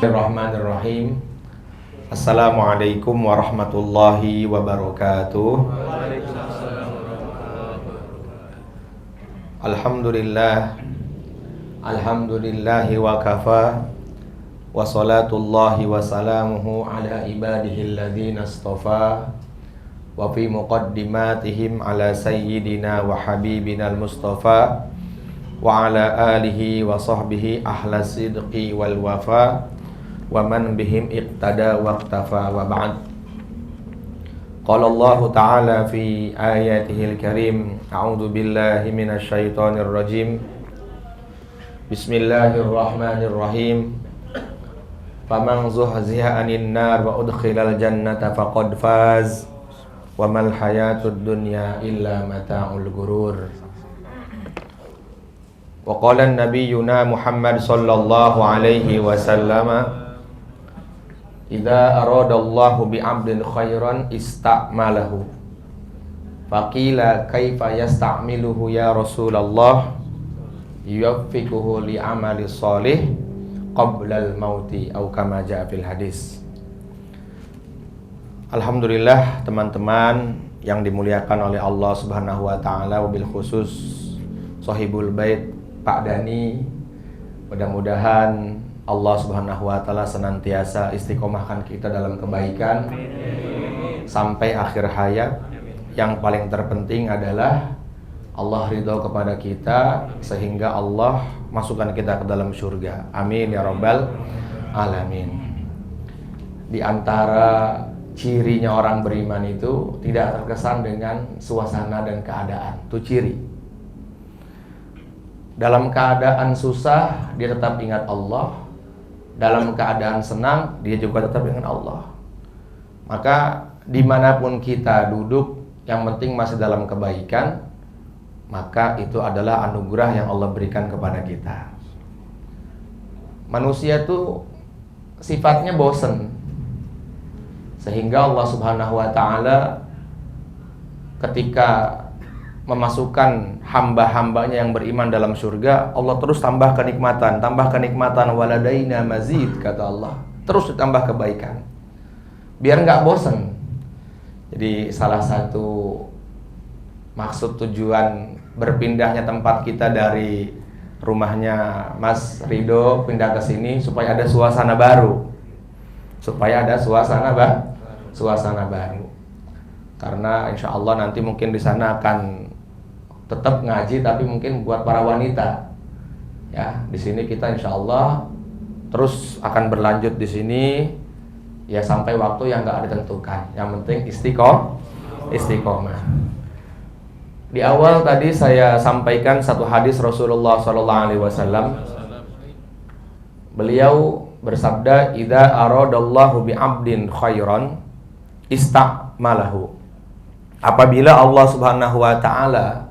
Bismillahirrahmanirrahim. Assalamualaikum warahmatullahi wabarakatuh. Alhamdulillahi wa kafa. Wa salatullahi wa salamuhu ala ibadihi alladhina istafa. Wa fi muqaddimatihim ala sayyidina wa habibina al-mustafa. Wa ala alihi wa sahbihi ahla sidqi wal wafa. Wa man bihim iqtada waqtafa wa ba'd. Qala Allah Ta'ala fi ayatihil karim. A'udzu billahi minasy syaithanir rajim. Bismillahirrahmanirrahim. Faman zuhziha 'anil nar wa udkhilal jannata faqad faz. Wa mal hayatud dunya illa mata'ul ghurur. Wa qala nabiyyuna Muhammad sallallahu alaihi wasallam, idza aradallahu bi'abdin khairan ista'malahu. Faqila kaifa yasta'miluhu ya Rasulullah? Yuwaffiquhu li amali shalih qabla al-mauti atau kama jaa fil hadis. Alhamdulillah teman-teman yang dimuliakan oleh Allah Subhanahu wa taala, wabil khusus sahibul bait Pak Dani. Mudah-mudahan Allah Subhanahu wa taala senantiasa istiqomahkan kita dalam kebaikan sampai akhir hayat. Yang paling terpenting adalah Allah ridho kepada kita sehingga Allah masukkan kita ke dalam surga. Amin ya rabbal alamin. Di antara cirinya orang beriman itu tidak terkesan dengan suasana dan keadaan. Itu ciri. Dalam keadaan susah dia tetap ingat Allah. Dalam keadaan senang dia juga tetap ingat Allah. Maka dimanapun kita duduk, yang penting masih dalam kebaikan, maka itu adalah anugerah yang Allah berikan kepada kita. Manusia itu sifatnya bosen, sehingga Allah Subhanahu wa taala ketika memasukkan hamba-hambanya yang beriman dalam surga, Allah terus tambah kenikmatan, waladaina mazid, kata Allah. Terus ditambah kebaikan biar nggak bosen. Jadi salah satu maksud tujuan berpindahnya tempat kita dari rumahnya Mas Rido pindah ke sini supaya ada suasana baru. Suasana baru. Karena insya Allah nanti mungkin di sana akan tetap ngaji, tapi mungkin buat para wanita. Ya, di sini kita insya Allah terus akan berlanjut di sini ya sampai waktu yang nggak ditentukan. Yang penting istiqomah. Di awal tadi saya sampaikan satu hadis Rasulullah SAW. Beliau bersabda, idza aradallahu bi'abdin khairan ista'malahu. Apabila Allah Subhanahu wa taala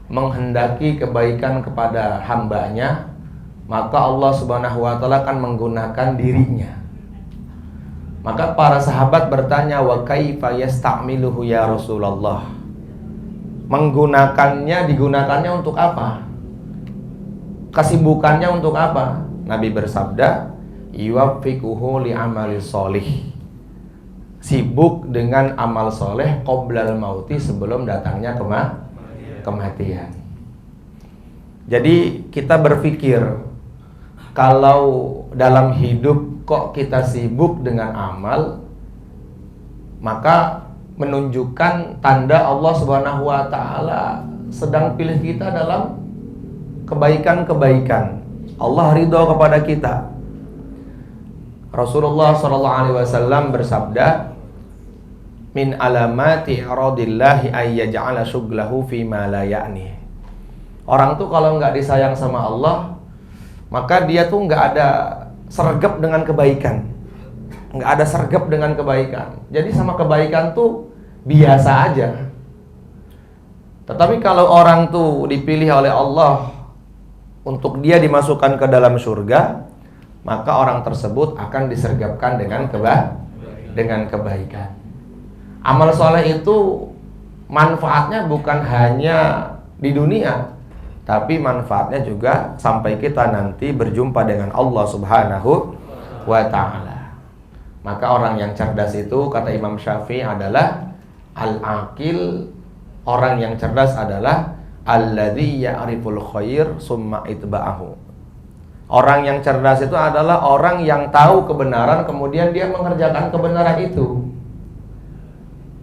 menghendaki kebaikan kepada hambanya, maka Allah Subhanahu wa taala akan menggunakan dirinya. Maka para sahabat bertanya, wa kaifa yasta'miluhu ya Rasulullah? Digunakannya untuk apa? Kesibukannya untuk apa? Nabi bersabda, yuwaffiquhu li amali sholih. Sibuk dengan amal soleh qoblal mauti, sebelum datangnya kematian. Jadi kita berpikir, kalau dalam hidup kok kita sibuk dengan amal, maka menunjukkan tanda Allah Subhanahu wa taala sedang pilih kita dalam kebaikan-kebaikan. Allah ridho kepada kita. Rasulullah SAW bersabda, min alamati radillahi ayyaj'ala syughlahu fi ma la ya'ni. Orang tuh kalau nggak disayang sama Allah, maka dia tuh nggak ada sergap dengan kebaikan, nggak ada sergap dengan kebaikan. Jadi sama kebaikan tuh biasa aja. Tetapi kalau orang tuh dipilih oleh Allah untuk dia dimasukkan ke dalam surga, maka orang tersebut akan disergapkan dengan kebaikan. Amal soleh itu manfaatnya bukan hanya di dunia, tapi manfaatnya juga sampai kita nanti berjumpa dengan Allah Subhanahu wa ta'ala. Maka orang yang cerdas itu kata Imam Syafi'i adalah al-aqil. Orang yang cerdas adalah alladzi ya'riful khair summa itba'ahu. Orang yang cerdas itu adalah orang yang tahu kebenaran kemudian dia mengerjakan kebenaran itu.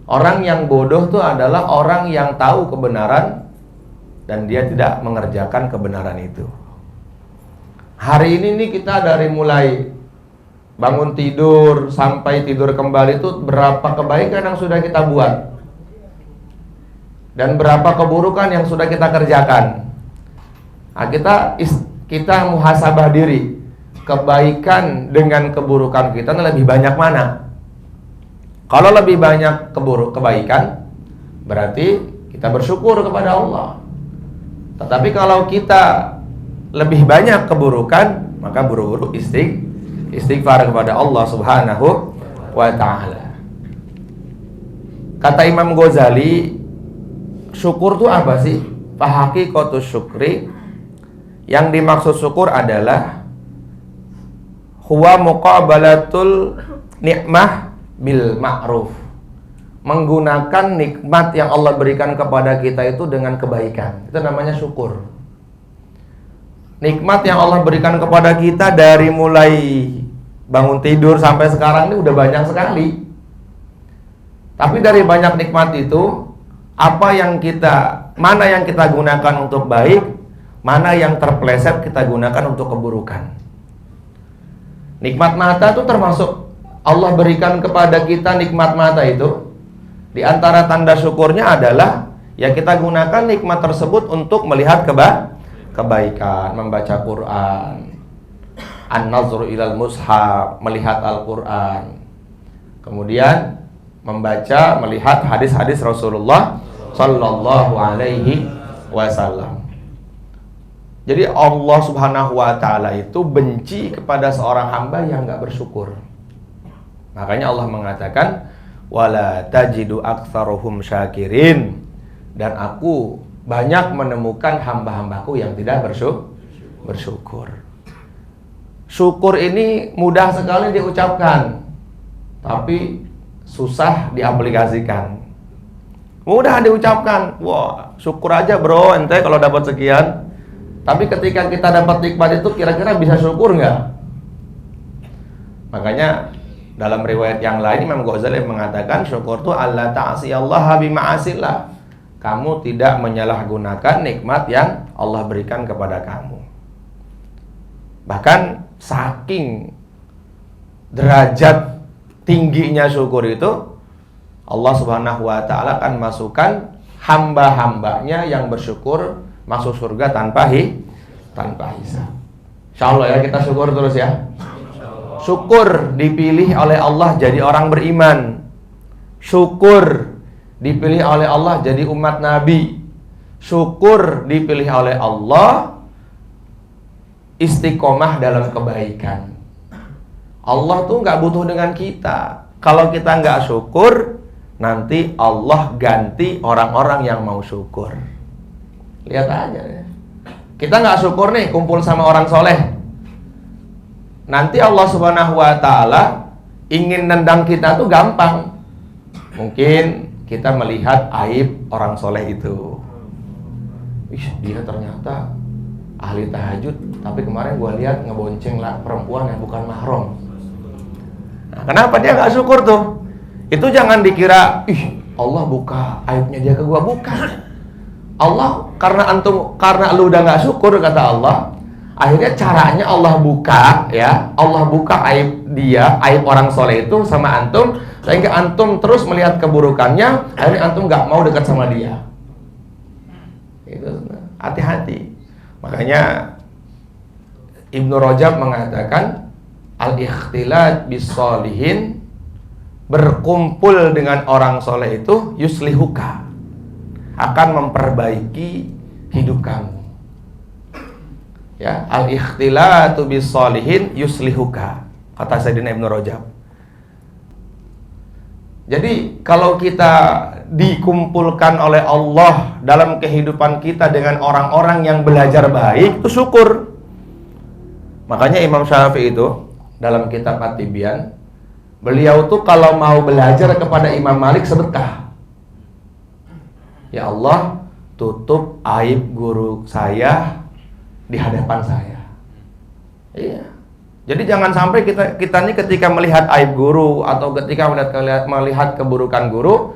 Orang yang bodoh itu adalah orang yang tahu kebenaran dan dia tidak mengerjakan kebenaran itu. Hari ini nih kita dari mulai bangun tidur sampai tidur kembali itu berapa kebaikan yang sudah kita buat dan berapa keburukan yang sudah kita kerjakan. Nah, kita muhasabah diri, kebaikan dengan keburukan kita lebih banyak mana? Kalau lebih banyak kebaikan, berarti kita bersyukur kepada Allah. Tetapi kalau kita lebih banyak keburukan, maka buru-buru istighfar kepada Allah Subhanahu wa ta'ala. Kata Imam Ghazali, syukur itu apa sih? Fahaqiqatus syukri, yang dimaksud syukur adalah huwa muqabalatul nikmah bil ma'ruf, menggunakan nikmat yang Allah berikan kepada kita itu dengan kebaikan. Itu namanya syukur. Nikmat yang Allah berikan kepada kita dari mulai bangun tidur sampai sekarang ini udah banyak sekali. Tapi dari banyak nikmat itu, mana yang kita gunakan untuk baik, mana yang terpeleset kita gunakan untuk keburukan. Nikmat mata itu termasuk Allah berikan kepada kita nikmat mata itu. Di antara tanda syukurnya adalah ya kita gunakan nikmat tersebut untuk melihat kebaikan, membaca Quran, an-nazru ilal mushaf, melihat Al-Quran, kemudian melihat hadis-hadis Rasulullah Sallallahu Alaihi Wasallam. Jadi Allah Subhanahu Wa Ta'ala itu benci kepada seorang hamba yang gak bersyukur. Makanya Allah mengatakan wala tajidu aktsaruhum syakirin, dan aku banyak menemukan hamba-hambaku yang tidak bersyukur. Syukur ini mudah sekali diucapkan, tapi susah diaplikasikan. Mudah diucapkan, wah syukur aja bro ente kalau dapat sekian. Tapi ketika kita dapat nikmat itu kira-kira bisa syukur nggak? Makanya dalam riwayat yang lain Imam Ghazali mengatakan syukur itu alla ta'siyallaha bima'asillah. Kamu tidak menyalahgunakan nikmat yang Allah berikan kepada kamu. Bahkan saking derajat tingginya syukur itu, Allah Subhanahu wa Ta'ala akan masukkan hamba-hambanya yang bersyukur masuk surga tanpa hisab. Insyaallah ya, kita syukur terus ya. Syukur dipilih oleh Allah jadi orang beriman. Syukur dipilih oleh Allah jadi umat Nabi. Syukur dipilih oleh Allah istiqomah dalam kebaikan. Allah tuh gak butuh dengan kita. Kalau kita gak syukur, nanti Allah ganti orang-orang yang mau syukur. Lihat aja ya. Kita gak syukur nih, kumpul sama orang soleh. Nanti Allah Subhanahu wa Ta'ala ingin nendang kita tuh gampang. Mungkin kita melihat aib orang soleh itu. Dia ternyata ahli tahajud, tapi kemarin gua lihat ngebonceng lah perempuan yang bukan mahram. Nah, kenapa dia gak syukur tuh? Itu jangan dikira, Allah buka aibnya dia ke gua, bukan. Allah karena lu udah gak syukur kata Allah, akhirnya caranya Allah buka ya, Allah buka aib dia, aib orang soleh itu sama antum, sehingga antum terus melihat keburukannya, akhirnya antum gak mau dekat sama dia. Itu hati-hati. Makanya Ibnu Rajab mengatakan al-ikhtilat bis-sholihin, berkumpul dengan orang soleh itu yuslihuka, akan memperbaiki hidup kamu. Ya, al-ikhtilatu bis-sholihin yuslihuka, kata Sayyidina Ibnu Rajab. Jadi kalau kita dikumpulkan oleh Allah dalam kehidupan kita dengan orang-orang yang belajar baik, itu syukur. Makanya Imam Syafi'i itu dalam kitab At-Tibyan, beliau tuh kalau mau belajar kepada Imam Malik sedekah. Ya Allah, tutup aib guru saya di hadapan saya. Iya. Jadi jangan sampai kita nih ketika melihat aib guru atau ketika melihat keburukan guru,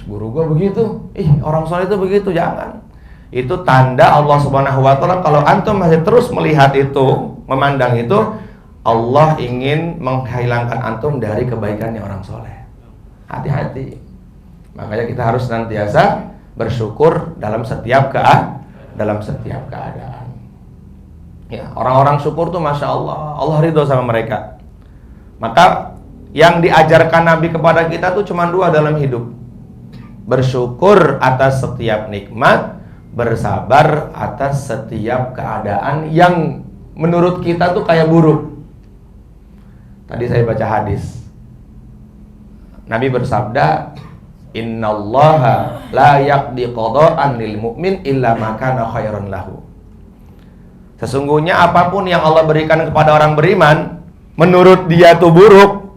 guru gua begitu, orang soleh itu begitu, jangan. Itu tanda Allah Subhanahu wa taala kalau antum masih terus melihat itu, memandang itu, Allah ingin menghilangkan antum dari kebaikannya orang soleh. Hati-hati. Makanya kita harus senantiasa bersyukur dalam setiap keadaan. Ya, orang-orang syukur tuh masya Allah, Allah ridho sama mereka. Maka yang diajarkan Nabi kepada kita tuh cuma dua dalam hidup: bersyukur atas setiap nikmat, bersabar atas setiap keadaan yang menurut kita tuh kayak buruk. Tadi saya baca hadis, Nabi bersabda, innallaha la yaqdi qada'an lil mu'min illa ma kana khairan lahu. Sesungguhnya apapun yang Allah berikan kepada orang beriman, menurut dia itu buruk,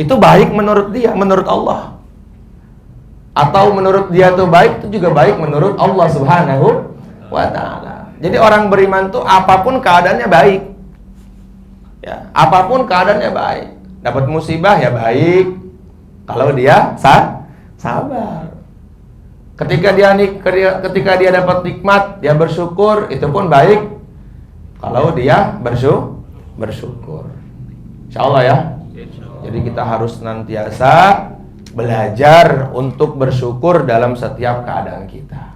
itu baik menurut dia, menurut Allah. Atau menurut dia itu baik, itu juga baik menurut Allah Subhanahu wa ta'ala. Jadi orang beriman tuh apapun keadaannya baik. Ya, apapun keadaannya baik. Dapat musibah ya baik kalau dia sabar. Ketika dia dapat nikmat, dia bersyukur, itu pun baik kalau dia bersyukur. Insyaallah ya. Jadi kita harus senantiasa belajar untuk bersyukur dalam setiap keadaan kita.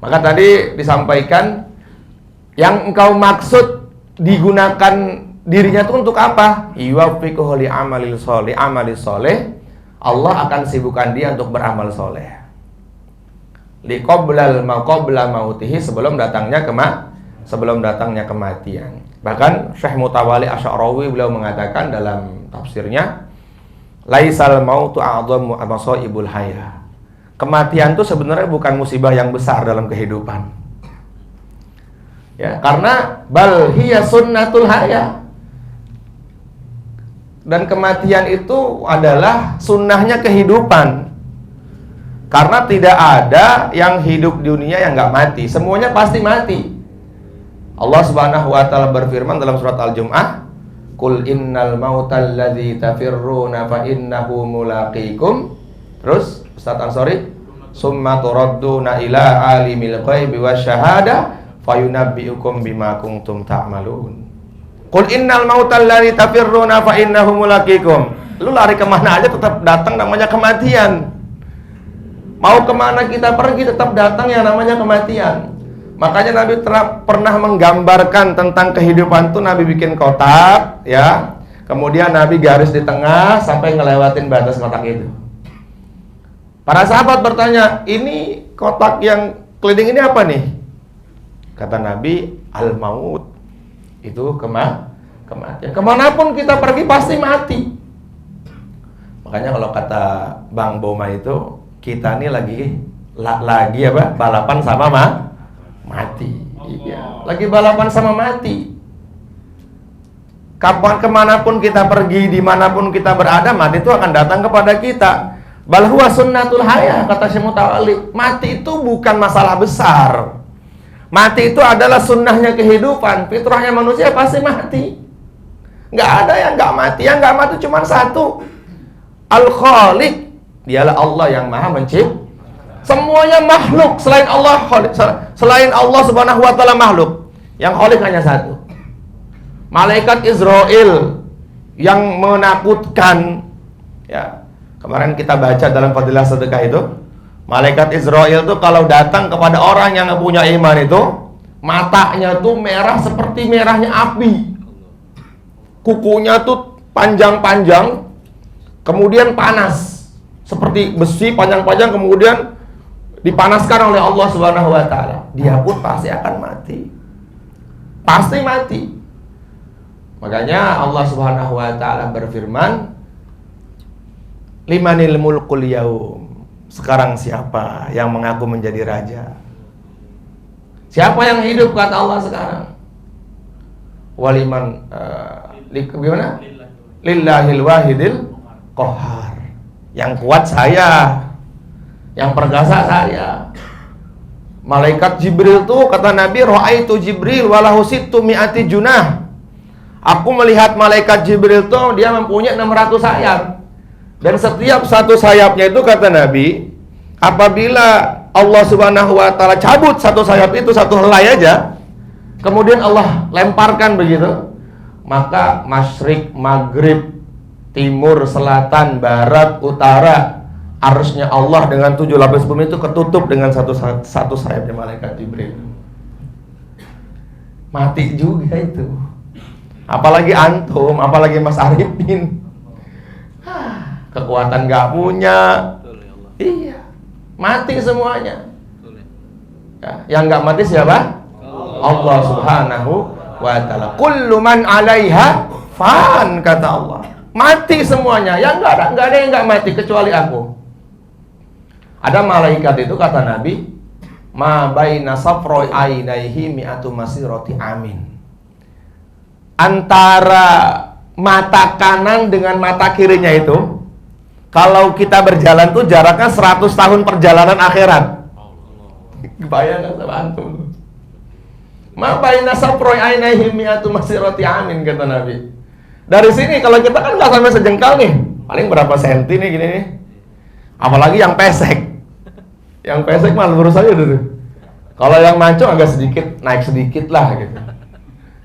Maka tadi disampaikan yang engkau maksud digunakan dirinya itu untuk apa? Yuwaffiquhu li amali sholih. Allah akan sibukkan dia untuk beramal soleh. Qabla mautihi, sebelum datangnya kematian. Bahkan Syekh Mutawali Asy'arawi beliau mengatakan dalam tafsirnya, laisal mautu a'dhamu masaibul haya. Kematian itu sebenarnya bukan musibah yang besar dalam kehidupan. Ya, karena bal hiya sunnatul haya. Dan kematian itu adalah sunnahnya kehidupan. Karena tidak ada yang hidup di dunia yang nggak mati. Semuanya pasti mati. Allah Subhanahu wa ta'ala berfirman dalam surat Al-Jum'ah, Qul innal mautal ladzi tafirruna fa innahu mulaqikum. Terus Ustaz Ansori, summa turadduna ila alimil ghaibi wasyahada fayunabbiukum bima kuntum ta'malun. Qul innal mautal ladzi tafirruna fa innahu mulaqikum. Lu lari kemana aja tetap datang namanya kematian. Mau kemana kita pergi tetap datang yang namanya kematian. Makanya Nabi pernah menggambarkan tentang kehidupan itu. Nabi bikin kotak, ya. Kemudian Nabi garis di tengah sampai ngelewatin batas kotak itu. Para sahabat bertanya, ini kotak yang keliling ini apa nih? Kata Nabi, al-maut. Itu kematian. Kemanapun kita pergi pasti mati. Makanya kalau kata Bang Boma itu, kita ini lagi apa? Balapan sama mati. Iya. Lagi balapan sama mati. Kemanapun kita pergi, dimanapun kita berada, mati itu akan datang kepada kita. Bal huwa sunnatul haya, kata Syekh Mutawalli. Mati itu bukan masalah besar. Mati itu adalah sunnahnya kehidupan. Fitrahnya manusia pasti mati. Nggak ada yang nggak mati. Yang nggak mati cuma satu, Al-Khaliq. Dialah Allah yang maha mencipta. Semuanya makhluk selain Allah, selain Allah Subhanahu wa ta'ala makhluk. Yang Khaliq hanya satu. Malaikat Israel yang menakutkan. Ya, kemarin kita baca dalam fadilah sedekah itu, malaikat Israel itu kalau datang kepada orang yang punya iman itu, matanya tuh merah seperti merahnya api. Kukunya tuh panjang-panjang, kemudian panas seperti besi panjang-panjang, kemudian dipanaskan oleh Allah Subhanahu wa ta'ala. Dia pun pasti akan mati. Pasti mati. Makanya Allah Subhanahu wa ta'ala berfirman, limanil mulkul yaum. Sekarang siapa yang mengaku menjadi raja? Siapa yang hidup, kata Allah sekarang? Waliman Gimana? Lillahil wahidil qahar. Yang kuat saya, yang perkasa saya. Malaikat Jibril tuh kata Nabi, ra'aitu Jibril walahu sittu mi'ati junah. Aku melihat malaikat Jibril tuh dia mempunyai 600 sayap. Dan setiap satu sayapnya itu kata Nabi, apabila Allah Subhanahu wa taala cabut satu sayap itu, satu helai aja, kemudian Allah lemparkan begitu, maka masyrik, maghrib, timur, selatan, barat, utara, arusnya Allah dengan 7 lapis bumi itu ketutup dengan satu sayapnya malaikat Jibril. Mati juga itu. Apalagi antum, apalagi Mas Arifin. Kekuatan gak punya. Iya, mati semuanya. Ya, yang gak mati siapa? Allah Subhanahu wa ta'ala. Kullu man 'alaiha fan, kata Allah. Mati semuanya. Yang gak ada yang gak mati kecuali aku. Ada malaikat itu kata Nabi, ma baina safroi ainaihi mi'atu masirati amin. Antara mata kanan dengan mata kirinya itu, kalau kita berjalan tuh jaraknya 100 tahun perjalanan akhirat. Bayangkan sama antum. Ma baina safroi ainaihi mi'atu masirati amin, kata Nabi. Dari sini kalau kita kan nggak sampai sejengkal nih, paling berapa senti nih gini nih. Apalagi yang pesek. Yang pesek malah lurus aja dulu. Kalau yang mancung agak sedikit, naik sedikit lah gitu.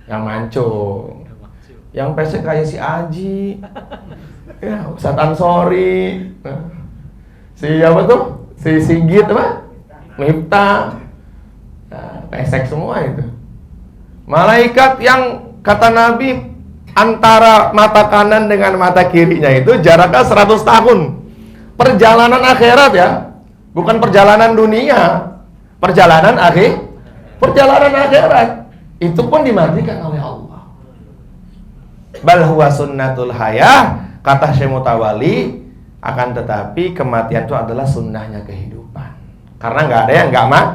Yang mancung. Yang pesek kayak si Aji. Ya, Ustaz Ansori. Si apa tuh? Si Sigit apa? Miftah. Nah, pesek semua itu. Malaikat yang kata Nabi antara mata kanan dengan mata kirinya itu jaraknya 100 tahun. Perjalanan akhirat ya. Bukan perjalanan dunia, perjalanan akhirat. Itu pun dimatikan oleh Allah. Bal huwa sunnatul hayah, kata Syekh Mutawalli, akan tetapi kematian itu adalah sunnahnya kehidupan. Karena nggak ada yang nggak mati.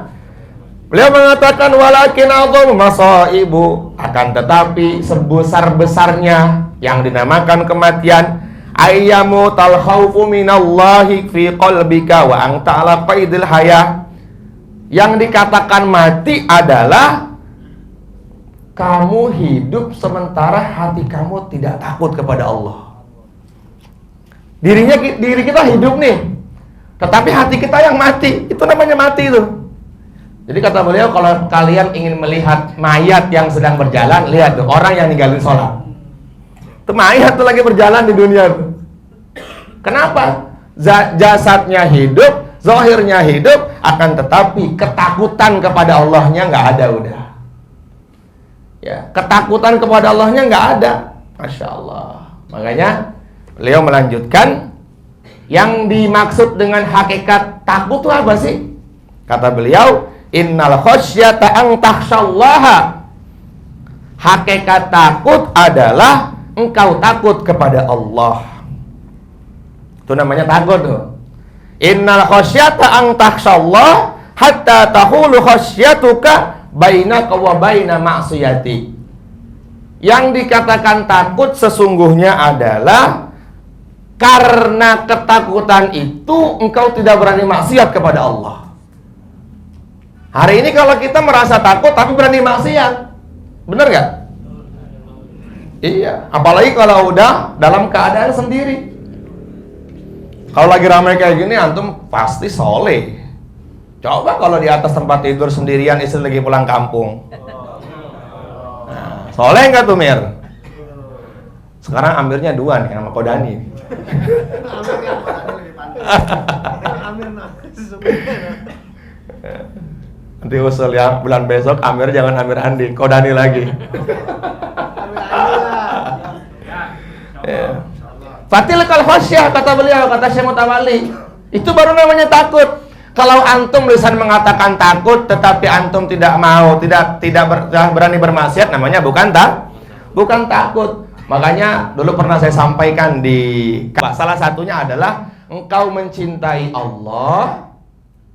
Beliau mengatakan walakin adzam masaibu, akan tetapi sebesar-besarnya yang dinamakan kematian, ayyamu tal khaufu minallahi fi qalbika wa anta ala qaidil hayah. Yang dikatakan mati adalah kamu hidup sementara hati kamu tidak takut kepada Allah. Diri kita hidup nih, tetapi hati kita yang mati. Itu namanya mati itu. Jadi kata beliau, kalau kalian ingin melihat mayat yang sedang berjalan, lihat tuh orang yang ninggalin sholat. Itu mayat tuh lagi berjalan di dunia tuh. Kenapa? Jasadnya hidup, zahirnya hidup, akan tetapi ketakutan kepada Allahnya nggak ada udah. Ya, ketakutan kepada Allahnya nggak ada. Masya Allah. Makanya beliau melanjutkan, yang dimaksud dengan hakikat takut itu apa sih? Kata beliau, innal khasyata an takhsyallaha. Hakikat takut adalah engkau takut kepada Allah. Itu namanya takut tuh. Innal khasyata an takhsyallah hatta tahulu khasyatuka bainaka wa baina ma'siyati. Yang dikatakan takut sesungguhnya adalah karena ketakutan itu engkau tidak berani maksiat kepada Allah. Hari ini kalau kita merasa takut tapi berani maksiat, bener gak? Iya, apalagi kalau udah dalam keadaan sendiri. Kalau lagi ramai kayak gini, antum pasti soleh. Coba kalau di atas tempat tidur sendirian, istri lagi pulang kampung. Nah, soleh nggak tuh Mir? Sekarang Amirnya 2 nih sama Kodani. Nanti usul ya bulan besok Amir jangan Amir Andi, Kodani lagi. Fatilkal khasyah, kata beliau, kata Syekh Mutawalli. Itu baru namanya takut. Kalau antum lisan mengatakan takut tetapi antum tidak mau, tidak berani bermaksiat, namanya bukan takut. Makanya dulu pernah saya sampaikan di salah satunya adalah engkau mencintai Allah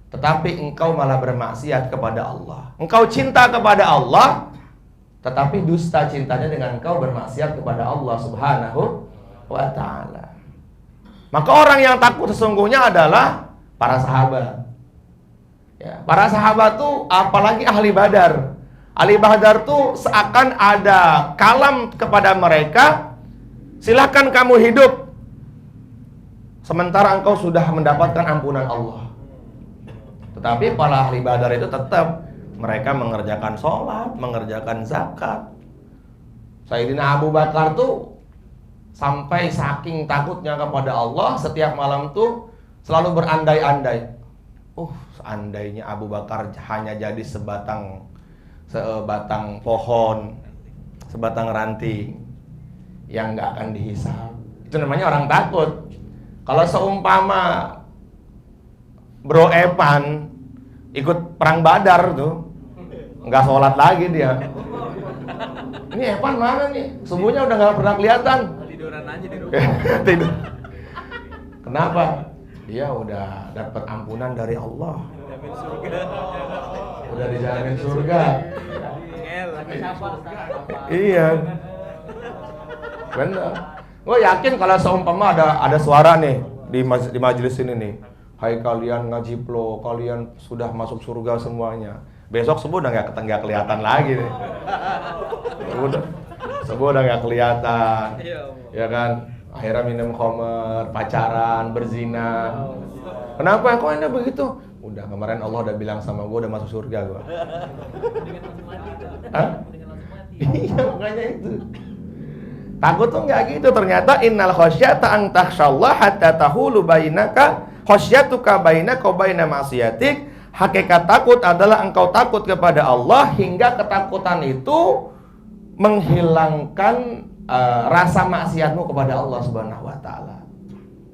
tetapi engkau malah bermaksiat kepada Allah. Engkau cinta kepada Allah tetapi dusta cintanya dengan engkau bermaksiat kepada Allah Subhanahu wa ta'ala. Maka orang yang takut sesungguhnya adalah para sahabat. Ya, para sahabat tuh apalagi ahli Badar. Ahli Badar tuh seakan ada kalam kepada mereka, silakan kamu hidup sementara engkau sudah mendapatkan ampunan Allah. Tetapi para ahli Badar itu tetap mereka mengerjakan sholat, mengerjakan zakat. Sayyidina Abu Bakar tuh sampai saking takutnya kepada Allah, setiap malam tuh selalu berandai-andai. Seandainya Abu Bakar hanya jadi sebatang pohon, sebatang ranting yang nggak akan dihisab. Itu namanya orang takut. Kalau seumpama Bro Evan ikut perang Badar tuh, nggak sholat lagi dia. Ini Evan mana nih? Subuhnya udah nggak pernah kelihatan. Tiduran aja di rumah. Tidur. Kenapa? Dia udah dapat ampunan dari Allah. Dijamin surga. Udah dijamin surga. Ngel. Iya. Benar. Gue yakin kalau seumpama ada suara nih di majelis ini nih. Hai kalian ngaji plo, kalian sudah masuk surga semuanya. Besok subuh udah nggak kelihatan lagi nih. Subuh udah nggak kelihatan, ya kan? Akhirnya minum khamr, pacaran, berzina. Kenapa? Kok anda begitu? Udah kemarin Allah udah bilang sama gue udah masuk surga gue. Hah? Iya makanya itu. Takut tuh nggak gitu. Ternyata innal khasyata an takhshallah hatta tahulu bainaka khasyatuka bainaka baina ma'siyatik. Hakikat takut adalah engkau takut kepada Allah hingga ketakutan itu menghilangkan rasa maksiatmu kepada Allah Subhanahu wa taala.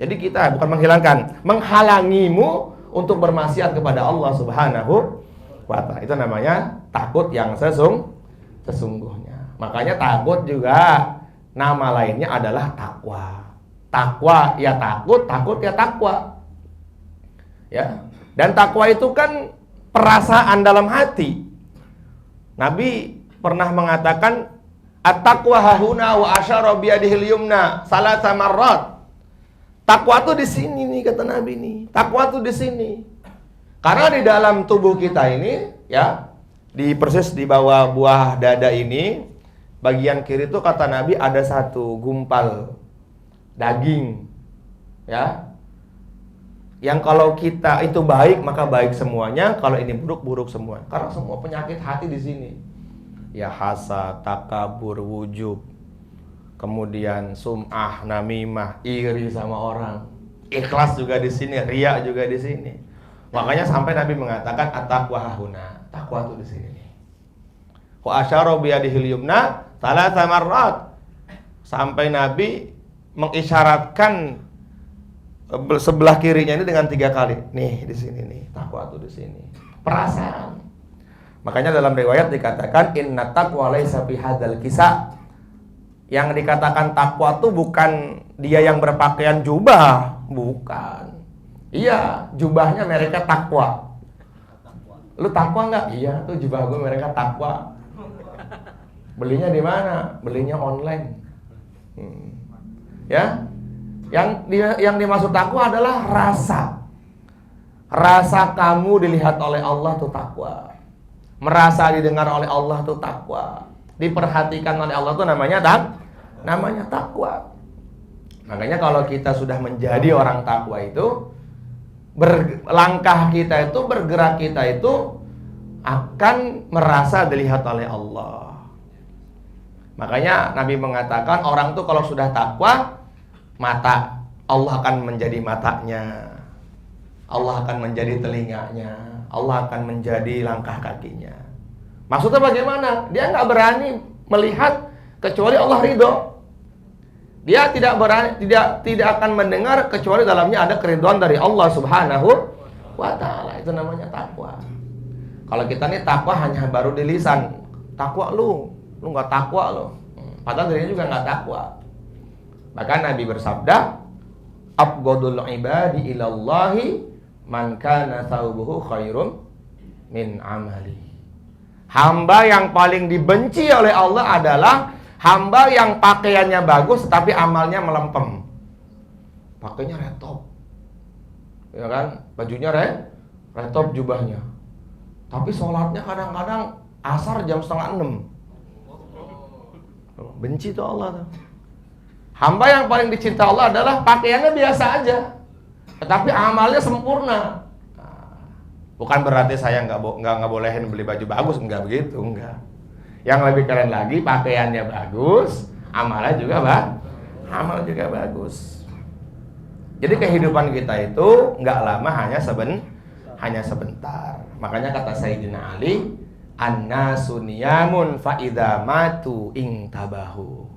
Jadi kita bukan menghilangkan, menghalangimu untuk bermaksiat kepada Allah Subhanahu wa taala. Itu namanya takut yang sesungguhnya. Makanya takut juga nama lainnya adalah takwa. Takwa ya takut, takut ya takwa. Ya. Dan takwa itu kan perasaan dalam hati. Nabi pernah mengatakan at-taqwa hahuna wa asyara bi yadihil yumna salasa marrat. Takwa tuh di sini nih kata Nabi nih. Takwa tuh di sini. Karena di dalam tubuh kita ini ya, persis di bawah buah dada ini, bagian kiri tuh kata Nabi ada satu gumpal daging. Ya. Yang kalau kita itu baik maka baik semuanya, kalau ini buruk buruk semua. Karena semua penyakit hati di sini. Ya hasad, takabur, wujub. Kemudian sum'ah, namimah, iri sama orang. Ikhlas juga di sini, riya juga di sini. Makanya sampai Nabi mengatakan at-taqwa hahuna. Takwa itu di sini. Wa asyara bi yadihil yumna thalatha marrat. Sampai Nabi mengisyaratkan sebelah kirinya ini dengan 3 kali. Nih di sini nih, takwa itu di sini. Perasaan. Makanya dalam riwayat dikatakan inna taqwa laisa fi hadzal kisah. Yang dikatakan takwa itu bukan dia yang berpakaian jubah, bukan. Iya, jubahnya mereka takwa. Lu takwa enggak? Iya, tuh jubah gue mereka takwa. Belinya di mana? Belinya online. Ya? Yang dimaksud takwa adalah rasa. Rasa kamu dilihat oleh Allah itu takwa. Merasa didengar oleh Allah itu takwa. Diperhatikan oleh Allah itu namanya takwa. Makanya kalau kita sudah menjadi orang takwa itu, langkah kita itu, bergerak kita itu akan merasa dilihat oleh Allah. Makanya Nabi mengatakan orang tuh kalau sudah takwa, mata Allah akan menjadi matanya, Allah akan menjadi telinganya, Allah akan menjadi langkah kakinya. Maksudnya bagaimana? Dia nggak berani melihat kecuali Allah ridho. Dia tidak berani, tidak akan mendengar kecuali dalamnya ada keridhaan dari Allah Subhanahu wa taala. Itu namanya takwa. Kalau kita nih takwa hanya baru di lisan. Takwa lu nggak takwa lu. Padahal dirinya juga nggak takwa. Bahkan Nabi bersabda, "Abghadul ibadi ilallahi man kana thawbuhu khairum min amali." Hamba yang paling dibenci oleh Allah adalah hamba yang pakaiannya bagus tapi amalnya melempem. Pakainya retop, ya kan? Bajunya retop, jubahnya. Tapi sholatnya kadang-kadang asar jam 5:30. Benci tuh Allah tuh. Hamba yang paling dicinta Allah adalah pakaiannya biasa aja, tetapi amalnya sempurna. Bukan berarti saya nggak bolehin beli baju bagus, enggak begitu, enggak. Yang lebih keren lagi, pakaiannya bagus, amalnya juga bagus. Jadi kehidupan kita itu nggak lama, hanya sebentar. Makanya kata Sayyidina Ali, "An-nasu niyamun fa idza matu ingtabahu."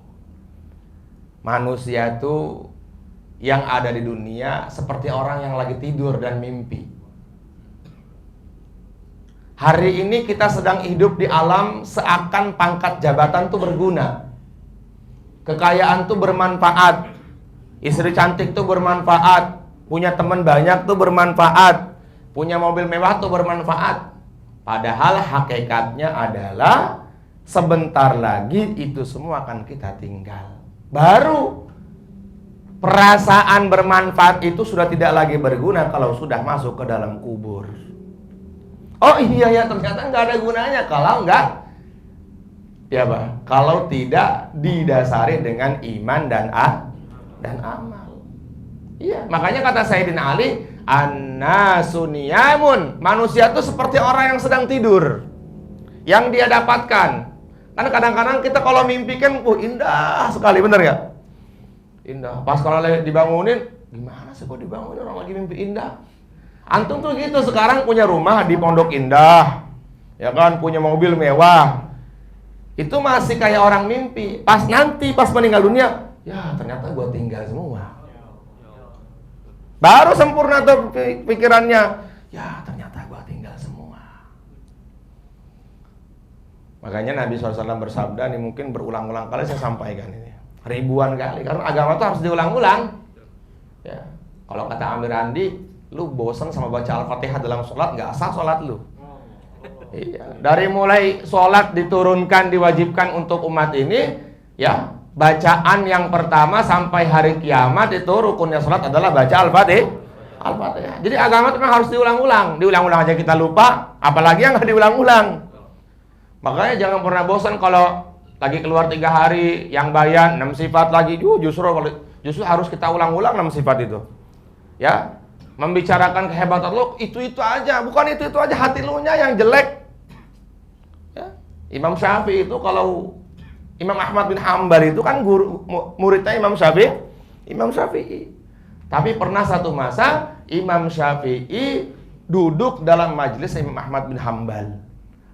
Manusia itu yang ada di dunia seperti orang yang lagi tidur dan mimpi. Hari ini kita sedang hidup di alam seakan pangkat jabatan tuh berguna, kekayaan tuh bermanfaat, istri cantik tuh bermanfaat, punya teman banyak tuh bermanfaat, punya mobil mewah tuh bermanfaat. Padahal hakikatnya adalah sebentar lagi itu semua akan kita tinggal. Baru perasaan bermanfaat itu sudah tidak lagi berguna kalau sudah masuk ke dalam kubur. Oh iya ya, ternyata nggak ada gunanya kalau nggak, ya bang, kalau tidak didasari dengan iman dan amal. Iya, makanya kata Sayyidina Ali, "An-nasu niyamun." Manusia itu seperti orang yang sedang tidur, yang dia dapatkan. Karena kadang-kadang kita kalau mimpi kan, indah sekali, bener gak? Indah. Pas kalau dibangunin, gimana sih kok dibangunin orang lagi mimpi indah? Antum tuh gitu, sekarang punya rumah di Pondok Indah, ya kan, punya mobil mewah. Itu masih kayak orang mimpi. Pas meninggal dunia, ya ternyata gua tinggal semua. Baru sempurna tuh pikirannya, ya ternyata gua tinggal semua. Makanya Nabi SAW bersabda, ini mungkin berulang-ulang kali saya sampaikan ini, ribuan kali, karena agama tuh harus diulang-ulang. Ya, kalau kata Amir Andi, lu bosan sama baca Al-Fatihah dalam sholat, nggak sah sholat lu. Iya. Dari mulai sholat diturunkan, diwajibkan untuk umat ini, ya, bacaan yang pertama sampai hari kiamat itu rukunnya sholat adalah baca Al-Fatihah. Jadi agama itu memang harus diulang-ulang aja kita lupa, apalagi yang nggak diulang-ulang. Makanya jangan pernah bosan kalau lagi keluar 3 hari, yang bayan 6 sifat lagi, justru harus kita ulang-ulang 6 sifat itu. Ya. Membicarakan kehebatan lo, itu aja, bukan itu aja, hati lo nya yang jelek. Ya. Imam Syafi'i itu, kalau Imam Ahmad bin Hambal itu kan muridnya Imam Syafi'i. Tapi pernah satu masa Imam Syafi'i duduk dalam majelis Imam Ahmad bin Hambal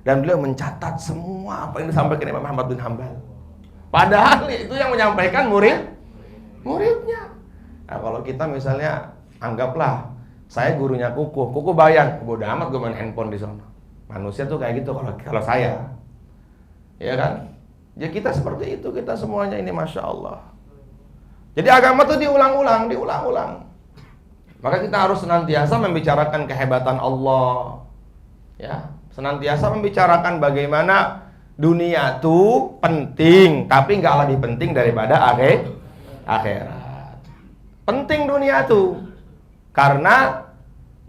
dan beliau mencatat semua apa yang disampaikan Imam Ahmad bin Hambal. Padahal itu yang menyampaikan muridnya. Nah, kalau kita misalnya anggaplah saya gurunya Kuku bayan, bodo amat gue main handphone di sana. Manusia tuh kayak gitu kalau saya, ya kan? Ya kita seperti itu, kita semuanya ini, masya Allah. Jadi agama tuh diulang-ulang. Maka kita harus senantiasa membicarakan kehebatan Allah, ya, senantiasa membicarakan bagaimana dunia tuh penting, tapi nggak lebih penting daripada akhirat. Penting dunia tuh. Karena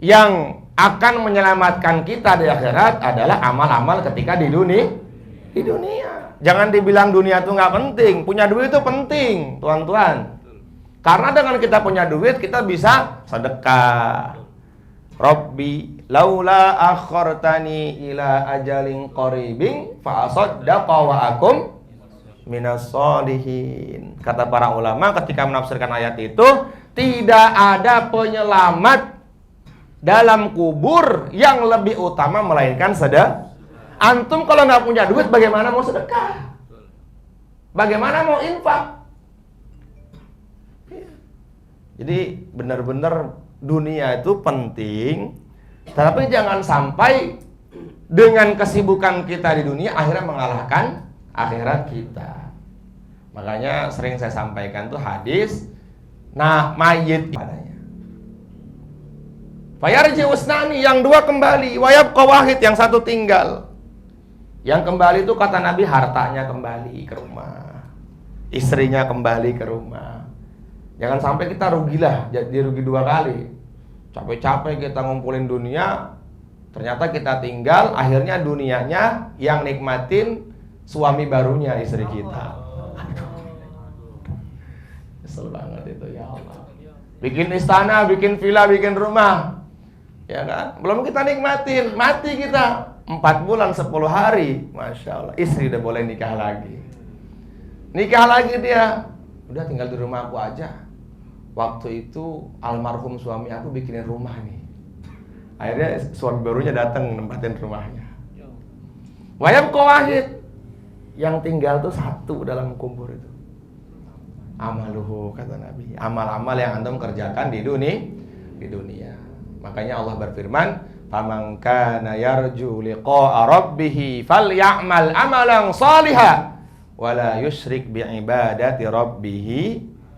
yang akan menyelamatkan kita di akhirat adalah amal-amal ketika di dunia. Jangan dibilang dunia itu nggak penting. Punya duit itu penting, tuan-tuan. Karena dengan kita punya duit, kita bisa sedekah. Rabbi laula akhartani ila ajalin qaribin fa asaddaqa wa akum minas sholihin. Kata para ulama ketika menafsirkan ayat itu, tidak ada penyelamat dalam kubur yang lebih utama melainkan sedekah. Antum kalau nggak punya duit, bagaimana mau sedekah? Bagaimana mau infak? Jadi benar-benar dunia itu penting, tapi jangan sampai dengan kesibukan kita di dunia akhirnya mengalahkan akhirat kita. Makanya sering saya sampaikan tuh hadis, nah mayit padanya. Fayarji usnani, yang 2 kembali, wayab wahid, yang 1 tinggal. Yang kembali itu kata Nabi hartanya kembali ke rumah, istrinya kembali ke rumah. Jangan sampai kita rugilah, jadi rugi 2 kali. Capek-capek kita ngumpulin dunia, ternyata kita tinggal, akhirnya dunianya yang nikmatin suami barunya istri kita. Kesel banget itu, ya Allah. Bikin istana, bikin villa, bikin rumah, ya kan? Belum kita nikmatin, mati kita 4 bulan 10 hari, Masya Allah. Istri udah boleh nikah lagi. Nikah lagi dia, udah tinggal di rumah aku aja. Waktu itu almarhum suami aku bikinin rumah nih. Akhirnya suami barunya datang nempatin rumahnya. Wayam wahid, yang tinggal tuh 1 dalam kubur itu. Amaluhu, kata Nabi, amal-amal yang antum kerjakan di dunia. Makanya Allah berfirman, "Faman kana yarju liqa'a rabbih falyamal amalan shalihan wala yusyrik bi'ibadati rabbih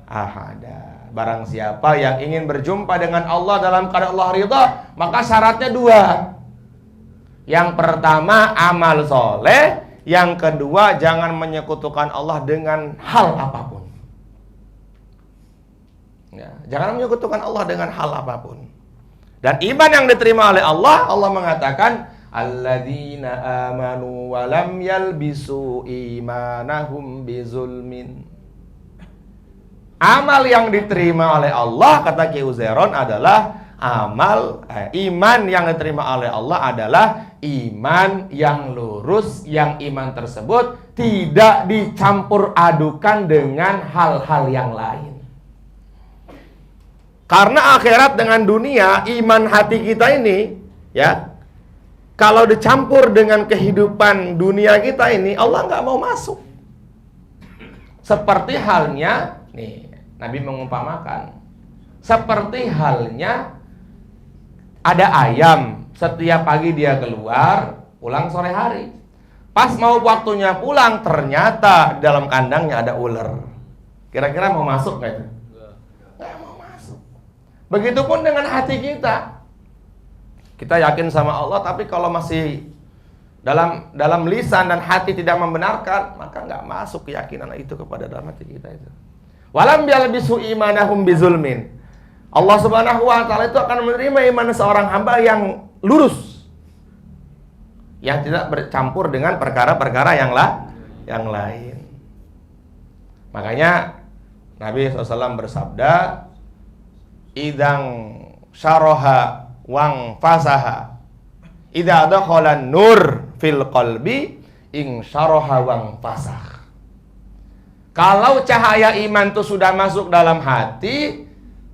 ahada." Barang siapa yang ingin berjumpa dengan Allah dalam keadaan Allah ridha, maka syaratnya 2. Yang pertama amal soleh, yang kedua jangan menyekutukan Allah dengan hal apapun. Ya, jangan menyekutukan Allah dengan hal apapun. Dan iman yang diterima oleh Allah, Allah mengatakan, alladzina amanu wa lam yalbisu imanahum bizulmin. Amal yang diterima oleh Allah, kata Ki Uzairon, adalah iman yang diterima oleh Allah adalah iman yang lurus, yang iman tersebut tidak dicampur adukan dengan hal-hal yang lain. Karena akhirat dengan dunia, iman hati kita ini, ya, kalau dicampur dengan kehidupan dunia kita ini, Allah nggak mau masuk. Seperti halnya, nih, Nabi mengumpamakan, seperti halnya ada ayam, setiap pagi dia keluar, pulang sore hari. Pas mau waktunya pulang, ternyata dalam kandangnya ada ular. Kira-kira mau masuk nggak itu? Nggak mau masuk. Begitupun dengan hati kita. Kita yakin sama Allah, tapi kalau masih dalam lisan dan hati tidak membenarkan, maka nggak masuk keyakinan itu kepada dalam hati kita itu. Walam yalbisu imanahum bizulmin. Allah Subhanahu wa taala itu akan menerima iman seorang hamba yang lurus, yang tidak bercampur dengan perkara-perkara yang lain. Makanya Nabi SAW bersabda, idang syaraha wang fasaha, idza dakhala nur fil qalbi ing syaraha wang fasah. Kalau cahaya iman itu sudah masuk dalam hati,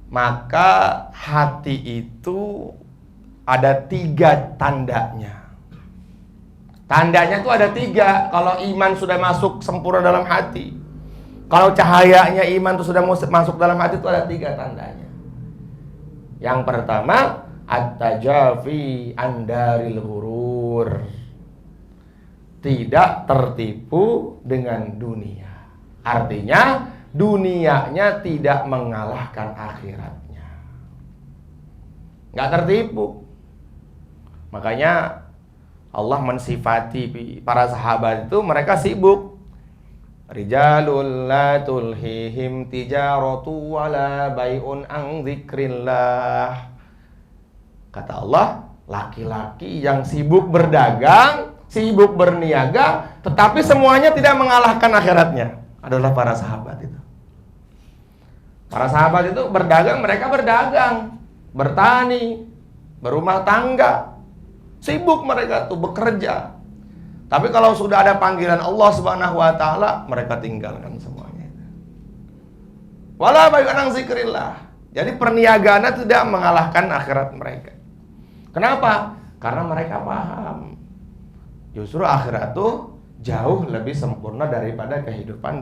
maka hati itu ada 3 tandanya. Tandanya itu ada 3. Kalau iman sudah masuk sempurna dalam hati, kalau cahayanya iman itu sudah masuk dalam hati, itu ada 3 tandanya. Yang pertama, at-tajafi andaril ghurur, tidak tertipu dengan dunia. Artinya dunianya tidak mengalahkan akhiratnya, nggak tertipu. Makanya Allah mensifati para sahabat itu, mereka sibuk. Rijalul la tulhihim tijaratu wala bai'un an dzikrillah. Kata Allah, laki-laki yang sibuk berdagang, sibuk berniaga, tetapi semuanya tidak mengalahkan akhiratnya, adalah para sahabat itu. Para sahabat itu berdagang, mereka berdagang, bertani, berumah tangga, sibuk mereka tuh bekerja. Tapi kalau sudah ada panggilan Allah Subhanahu wa taala, mereka tinggalkan semuanya. Wala bai'an zikrillah. Jadi perniagaannya tidak mengalahkan akhirat mereka. Kenapa? Karena mereka paham, justru akhirat tuh jauh lebih sempurna daripada kehidupan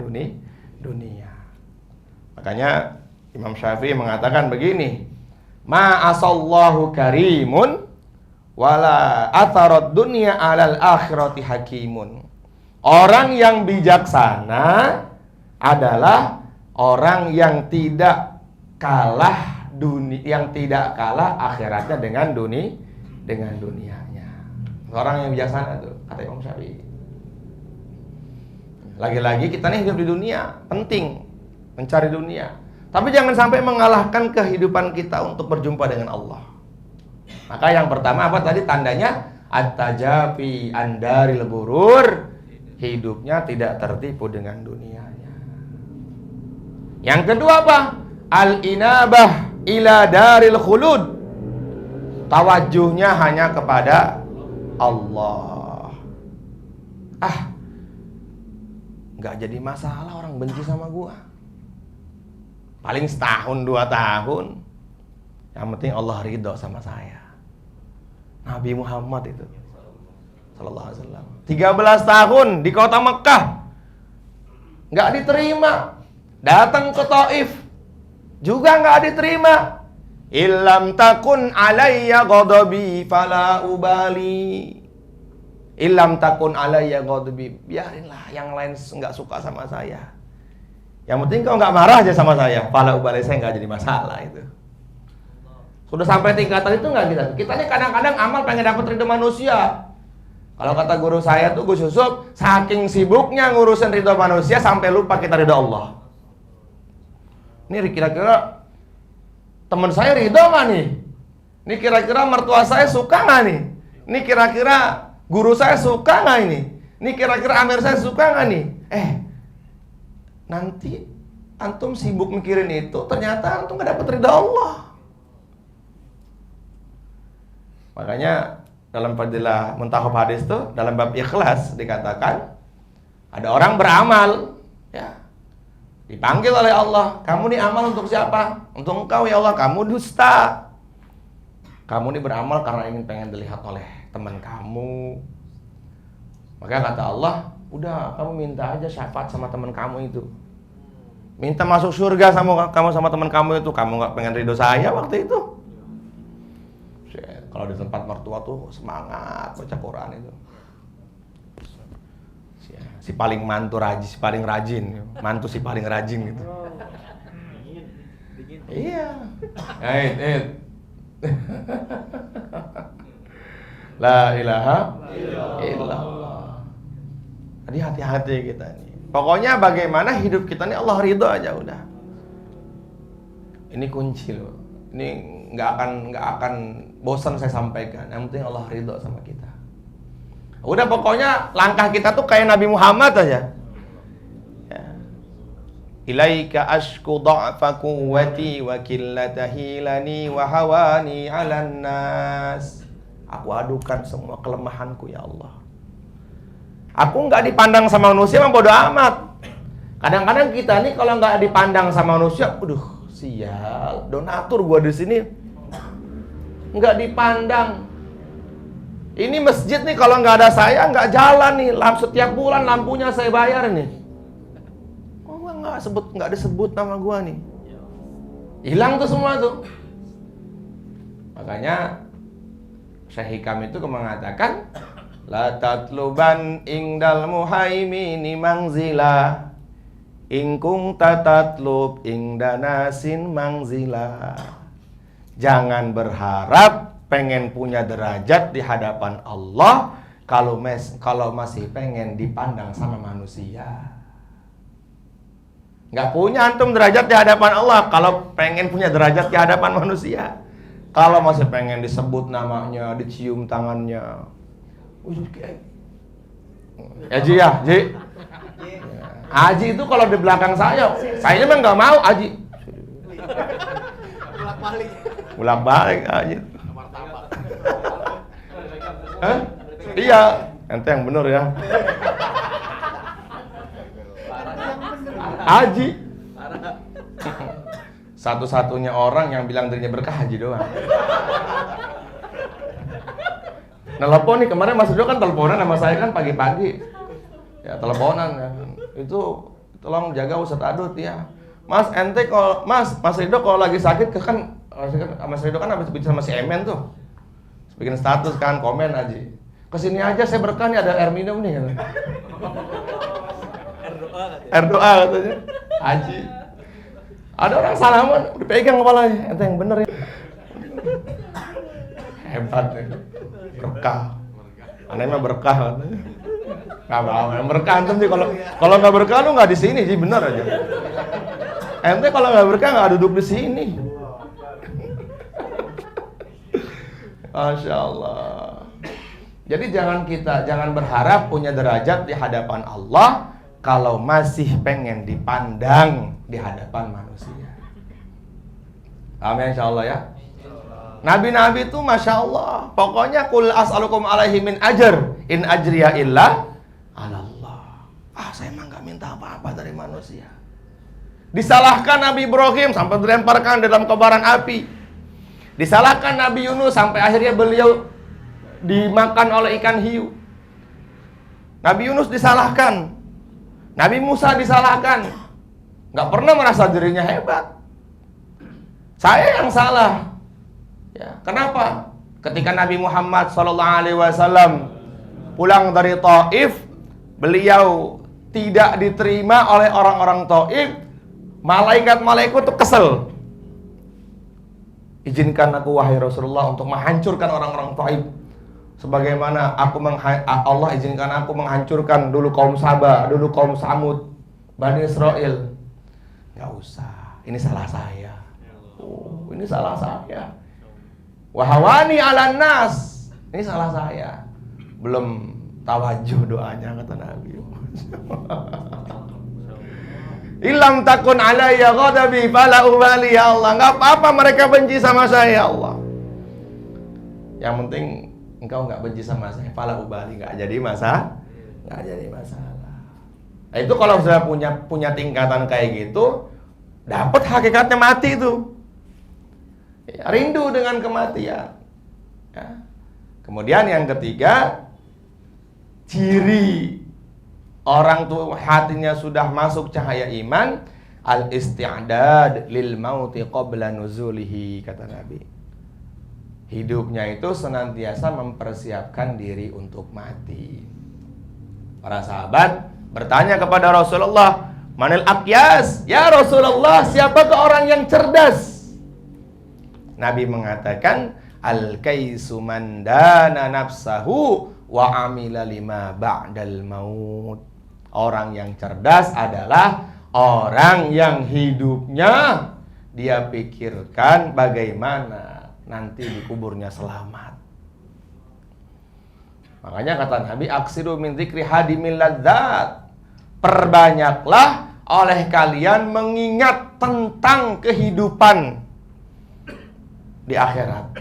dunia. Makanya Imam Syafi'i mengatakan begini, ma asallahu karimun wala atharad dunya alal akhirati hakimun. Orang yang bijaksana adalah orang yang tidak kalah akhiratnya dengan dunianya. Orang yang bijaksana tuh, kata Imam Syafi'i. Lagi-lagi kita nih hidup di dunia, penting mencari dunia. Tapi jangan sampai mengalahkan kehidupan kita untuk berjumpa dengan Allah. Maka yang pertama apa tadi tandanya? At-tajafi andaril ghurur. Hidupnya tidak tertipu dengan dunianya. Yang kedua apa? Al-inabah ila daril khulud. Tawajuhnya hanya kepada Allah. Nggak jadi masalah orang benci sama gua. Paling setahun 2 tahun. Yang penting Allah ridho sama saya. Nabi Muhammad itu sallallahu alaihi wasallam 13 tahun di kota Mekah nggak diterima. Datang ke Taif juga nggak diterima. Illam takun alayya ghadabi fala ubali. Illam takun alayya ghadabi, biarinlah yang lain nggak suka sama saya. Yang penting kau nggak marah aja sama saya. Fala ubali, saya nggak jadi masalah itu. Sudah sampai tingkatan itu nggak kita? Kita ini kadang-kadang amal pengen dapat ridho manusia. Kalau kata guru saya tuh Gus Yusuf, saking sibuknya ngurusin ridho manusia sampai lupa kita ridho Allah. Ini kira-kira teman saya ridho nggak nih? Ini kira-kira mertua saya suka nggak nih? Ini kira-kira guru saya suka nggak ini? Ini kira-kira amir saya suka nggak nih? Nanti antum sibuk mikirin itu, ternyata antum nggak dapat ridho Allah. Makanya dalam fadilah muntakhab hadis itu dalam bab ikhlas dikatakan ada orang beramal, ya, dipanggil oleh Allah, kamu nih amal untuk siapa? Untuk engkau ya Allah. Kamu dusta. Kamu nih beramal karena pengen dilihat oleh teman kamu. Maka kata Allah, udah kamu minta aja syafaat sama teman kamu itu. Minta masuk surga sama kamu sama teman kamu itu. Kamu nggak pengen ridho saya waktu itu. Kalau di tempat mertua tuh semangat baca Quran itu. Si paling mantu rajin, si paling rajin, mantu si paling rajin gitu. Iya. La ilaha illallah. Jadi hati-hati kita nih. Pokoknya bagaimana hidup kita nih Allah ridho aja udah. Ini kunci loh. Ini nggak akan bosan saya sampaikan. Yang penting Allah ridho sama kita. Udah pokoknya langkah kita tuh kayak Nabi Muhammad aja. Ya. Ilaika ashku dha'fa quwwati wa qillata hilani wa hawani 'alan nas. Aku adukan semua kelemahanku ya Allah. Aku nggak dipandang sama manusia mah bodo amat. Kadang-kadang kita nih kalau nggak dipandang sama manusia, sial, donatur gua di sini nggak dipandang. Ini masjid nih kalau nggak ada saya nggak jalan nih. Setiap bulan lampunya saya bayar nih. Oh nggak disebut nama gua nih. Hilang tuh semua tuh. Makanya Syekh Hikam itu mengatakan la tatluban ingdal muhaimini mangzila ingkung tatatlub ingdanasin mangzila. Jangan berharap pengen punya derajat di hadapan Allah kalau masih pengen dipandang sama manusia. Nggak punya antum derajat di hadapan Allah kalau pengen punya derajat di hadapan manusia. Kalau masih pengen disebut namanya, dicium tangannya. Ji ya, Ji. Haji itu kalau di belakang saya memang nggak mau Haji. Bolak-balik Haji. Iya, ente yang bener ya. Haji. Satu-satunya orang yang bilang dirinya berkah Haji doang. Telepon nih kemarin Mas Ridho kan teleponan sama saya kan pagi-pagi. Ya teleponan ya. Itu tolong jaga Ustadz Adut ya. Mas ente kalau Mas Ridho kalau lagi sakit kan Mas Ridho kan habis bicara sama si Emen tuh. Bikin status kan komen aja. Kesini aja saya berkah nih ada air minum nih. Air doa katanya. Haji. Ada orang salaman dipegang kepalanya. Ente yang bener ya. Hebat ya. Berkah. Aneh mah berkah katanya. Yang berkah antum sih kalau nggak berkah lu nggak di sini sih, bener aja. Ente kalau nggak berkah nggak duduk di sini. Masya Allah. Jadi jangan berharap punya derajat di hadapan Allah kalau masih pengen dipandang di hadapan manusia. Amin, insya Allah ya. Nabi-nabi itu masya Allah, pokoknya kul as'alukum alaihi min ajr in ajriya illa ala Allah. Saya emang nggak minta apa-apa dari manusia. Disalahkan Nabi Ibrahim sampai dilemparkan dalam kobaran api. Disalahkan Nabi Yunus sampai akhirnya beliau dimakan oleh ikan hiu. Nabi Yunus disalahkan, Nabi Musa disalahkan, nggak pernah merasa dirinya hebat. Saya yang salah. Ya, kenapa? Ketika Nabi Muhammad SAW pulang dari Taif, beliau tidak diterima oleh orang-orang Taif. Malaikat-malaikat itu kesel. Izinkan aku wahai Rasulullah untuk menghancurkan orang-orang Taif. Sebagaimana Allah izinkan aku menghancurkan dulu kaum Sabah, dulu kaum Samud, Bani Israel. Gak usah, ini salah saya. Ini salah saya. Wahawani ala nas, ini salah saya. Belum tawajuh doanya kata Nabi. Ilam takun alayya ghadabi fala ubali ya Allah. Enggak apa-apa mereka benci sama saya ya Allah. Yang penting engkau enggak benci sama saya, fala ubali, enggak jadi masalah. Nah, itu kalau sudah punya tingkatan kayak gitu, dapat hakikatnya mati itu. Ya, rindu dengan kematian. Ya. Kemudian yang ketiga, ciri orang tuh hatinya sudah masuk cahaya iman, al-isti'dad lil mauti qabla nuzulihi, kata Nabi. Hidupnya itu senantiasa mempersiapkan diri untuk mati. Para sahabat bertanya kepada Rasulullah, "Manil aqyas?" Ya Rasulullah, siapakah orang yang cerdas? Nabi mengatakan, "Al-kaisu man dana nafsahu wa amila lima ba'dal maut." Orang yang cerdas adalah orang yang hidupnya dia pikirkan bagaimana nanti di kuburnya selamat. Makanya kata Nabi, aksiru min dzikri hadimil ladzat. Perbanyaklah oleh kalian mengingat tentang kehidupan di akhirat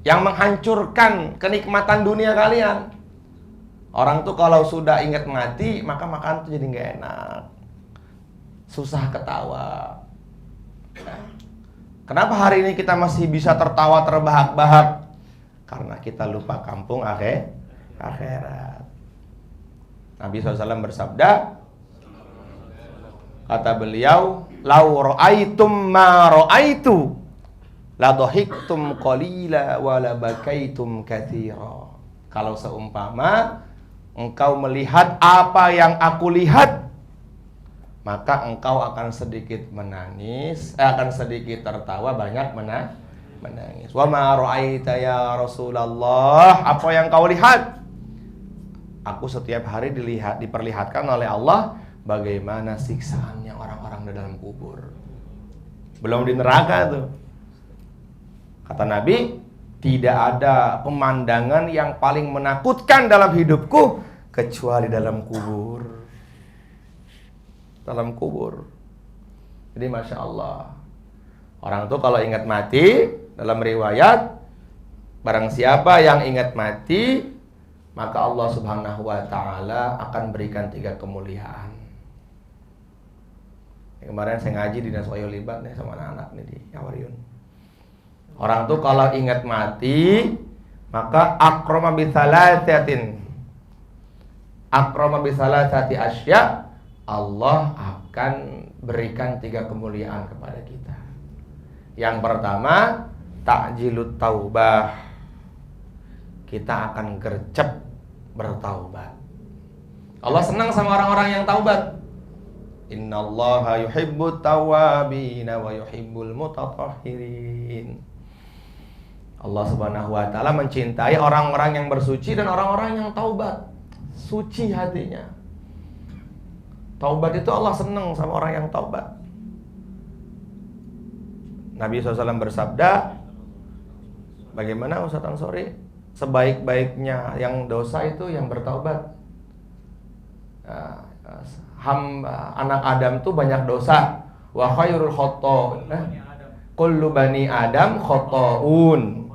yang menghancurkan kenikmatan dunia kalian. Orang tuh kalau sudah ingat mati, maka makan tuh jadi nggak enak, susah ketawa. Kenapa hari ini kita masih bisa tertawa terbahak-bahak? Karena kita lupa kampung akhirat. Nabi SAW bersabda, kata beliau, "Lau ra'aitum ma ra'aitu, la dhahiktum qalila wa la bakaitum katsira." Kalau seumpama engkau melihat apa yang aku lihat, maka engkau akan sedikit menangis, akan sedikit tertawa, banyak menangis. Wa ma ra'aita ya Rasulullah, apa yang kau lihat? Aku setiap hari diperlihatkan oleh Allah bagaimana siksaannya orang-orang di dalam kubur. Belum di neraka tuh. Kata Nabi, tidak ada pemandangan yang paling menakutkan dalam hidupku kecuali dalam kubur. Dalam kubur. Jadi Masya Allah, orang tuh kalau ingat mati, dalam riwayat, barang siapa yang ingat mati, maka Allah Subhanahu wa ta'ala akan berikan 3 kemuliaan. Kemarin saya ngaji di Naswayo Libat nih sama anak-anak nih di Yawaryun. Orang tuh kalau ingat mati, maka akrama bisalasatin, akrama bisalasati asya, Allah akan berikan 3 kemuliaan kepada kita. Yang pertama, ta'jilut taubah. Kita akan gercep bertaubat. Allah senang sama orang-orang yang taubat. Innallaha yuhibbut tawwabina wa yuhibbul mutatahhirin. Allah Subhanahu wa ta'ala mencintai orang-orang yang bersuci dan orang-orang yang taubat. suci hatinya. Taubat itu Allah senang sama orang yang taubat. Nabi SAW bersabda, bagaimana Ustaz Ansori? Sebaik-baiknya yang dosa itu yang bertaubat. Anak Adam tuh banyak dosa. Wa khairul kullu bani Adam khotoun.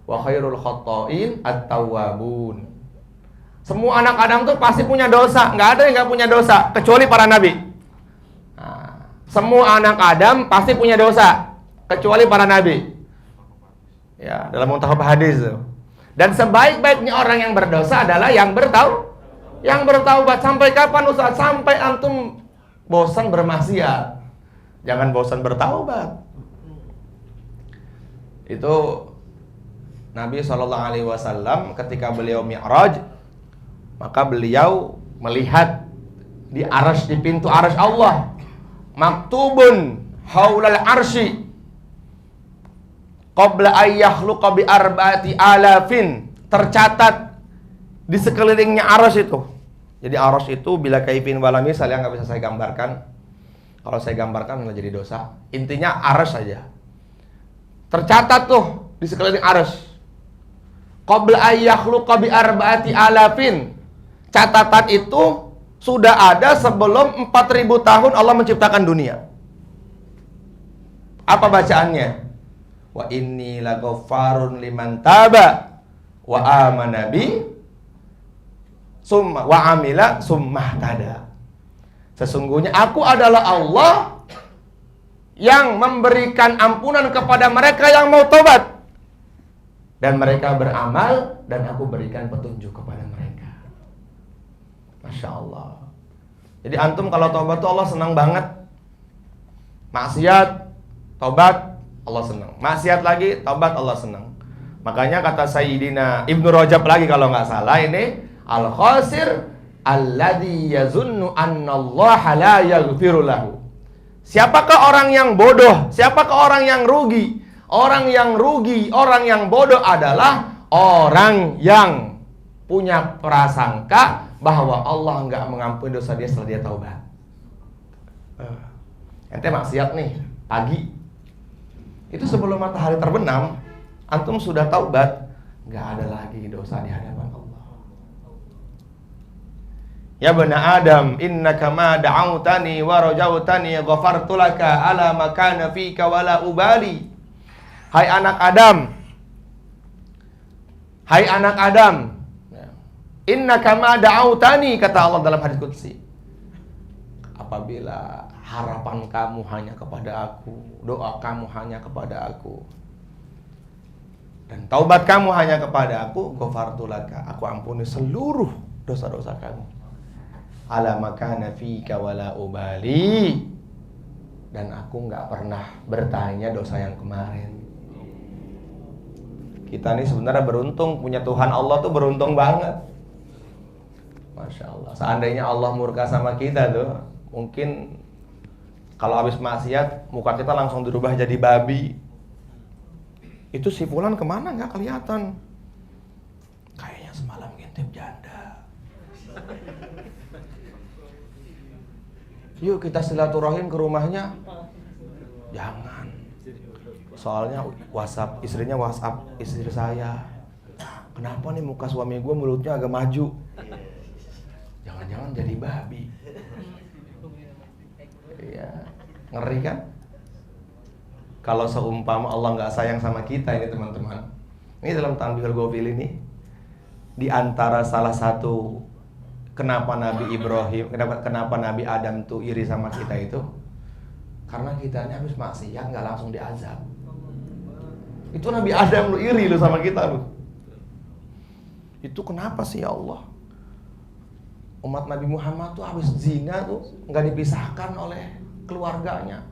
Wa khairul khotoin at-tawwabun. Semua anak Adam tuh pasti punya dosa. Nggak ada yang nggak punya dosa kecuali para nabi. Semua anak Adam pasti punya dosa kecuali para nabi. Ya, dalam muntahab hadis. Dan sebaik-baiknya orang yang berdosa adalah yang bertaubat. Sampai kapan Ustaz? Sampai antum bosan bermaksiat. Jangan bosan bertaubat. Itu Nabi SAW ketika beliau Mi'raj, maka beliau melihat di arsy, di pintu arsy Allah, maktubun haulal arsy qabla ayyakhluqa bi arba'ati alafin, tercatat di sekelilingnya arsy itu. Jadi arsy itu bila kaifin wala misal, yang nggak bisa saya gambarkan. Kalau saya gambarkan malah jadi dosa. Intinya arsy saja. Tercatat tuh di sekeliling arsy. Qabla ayyakhluqa bi arba'ati alafin. Catatan itu sudah ada sebelum 4000 tahun Allah menciptakan dunia. Apa bacaannya? Wa inni laghaffarun liman taba wa amana bi summa wa amila summa tada. Sesungguhnya aku adalah Allah yang memberikan ampunan kepada mereka yang mau tobat, dan mereka beramal, dan aku berikan petunjuk kepada mereka. Masya Allah. Jadi antum kalau tobat tuh Allah senang banget. Maksiat, tobat, Allah senang. Maksiat lagi, tobat, Allah senang. Makanya kata Sayyidina Ibnu Rajab lagi kalau nggak salah ini, al-khasir alladhi yazunnu annallaha la yaghfiru lahu. Siapakah orang yang bodoh? Siapakah orang yang rugi? Orang yang rugi, orang yang bodoh adalah orang yang punya prasangka bahwa Allah nggak mengampuni dosa dia setelah dia taubat. Ente maksiat nih pagi, itu sebelum matahari terbenam, antum sudah taubat, nggak ada lagi dosa di hadapan Allah. Ya bana Adam, innaka ma da'autani wa rajautani ghafartu laka ala ma kana fika wala ubali. Hai anak Adam, hai anak Adam, innaka ma da'autani, kata Allah dalam hadis qudsi. Apabila harapan kamu hanya kepada aku, doa kamu hanya kepada aku, dan taubat kamu hanya kepada aku, ghafartu laka, aku ampuni seluruh dosa-dosa kamu. Ala makana fika wala ubali, dan aku nggak pernah bertanya dosa yang kemarin. Kita ini sebenarnya beruntung, punya Tuhan Allah tuh beruntung banget. Masya Allah. Seandainya Allah murka sama kita tuh, mungkin kalau habis maksiat muka kita langsung dirubah jadi babi. Itu si fulan kemana nggak kelihatan? Kayaknya semalam ngintip janda. Yuk kita silaturahim ke rumahnya. Jangan. Soalnya WhatsApp istrinya, WhatsApp istri saya. Kenapa nih muka suami gue mulutnya agak maju? Jangan-jangan jadi babi. Iya, ngeri kan? Kalau seumpama Allah nggak sayang sama kita ini teman-teman. Ini dalam Tanbihul Ghafil ini, di antara salah satu kenapa Nabi Ibrahim, kenapa Nabi Adam tuh iri sama kita itu, karena kita ini habis maksiat nggak langsung diazab. Itu Nabi Adam lu iri lu sama kita lu. Itu kenapa sih ya Allah? Umat Nabi Muhammad tuh habis zina tuh nggak dipisahkan oleh keluarganya.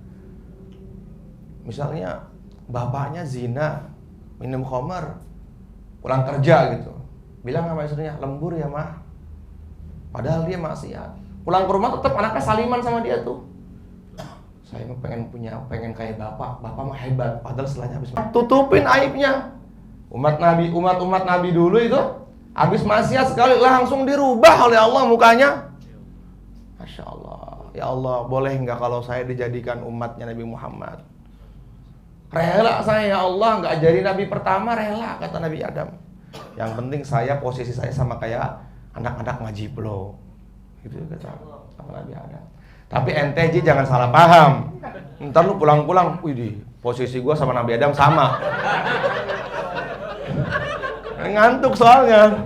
Misalnya bapaknya zina, minum khamar, pulang kerja gitu, bilang sama istrinya, lembur ya mah. Padahal dia maksiat. Pulang ke rumah tetap anaknya saliman sama dia tuh. Saya mah pengen kayak bapak mah hebat. Padahal setelahnya habis tutupin aibnya. Umat Nabi dulu itu Habis maksiat sekali langsung dirubah oleh Allah mukanya. Masya Allah. Ya Allah, boleh nggak kalau saya dijadikan umatnya Nabi Muhammad? Rela saya ya Allah, nggak jadi Nabi pertama, rela, kata Nabi Adam. Yang penting posisi saya sama kayak anak-anak ngaji blo. Gitu kata Nabi Adam. Tapi ente Ji jangan salah paham. Ntar lu pulang-pulang, wih, posisi gua sama Nabi Adam sama. Ngantuk soalnya.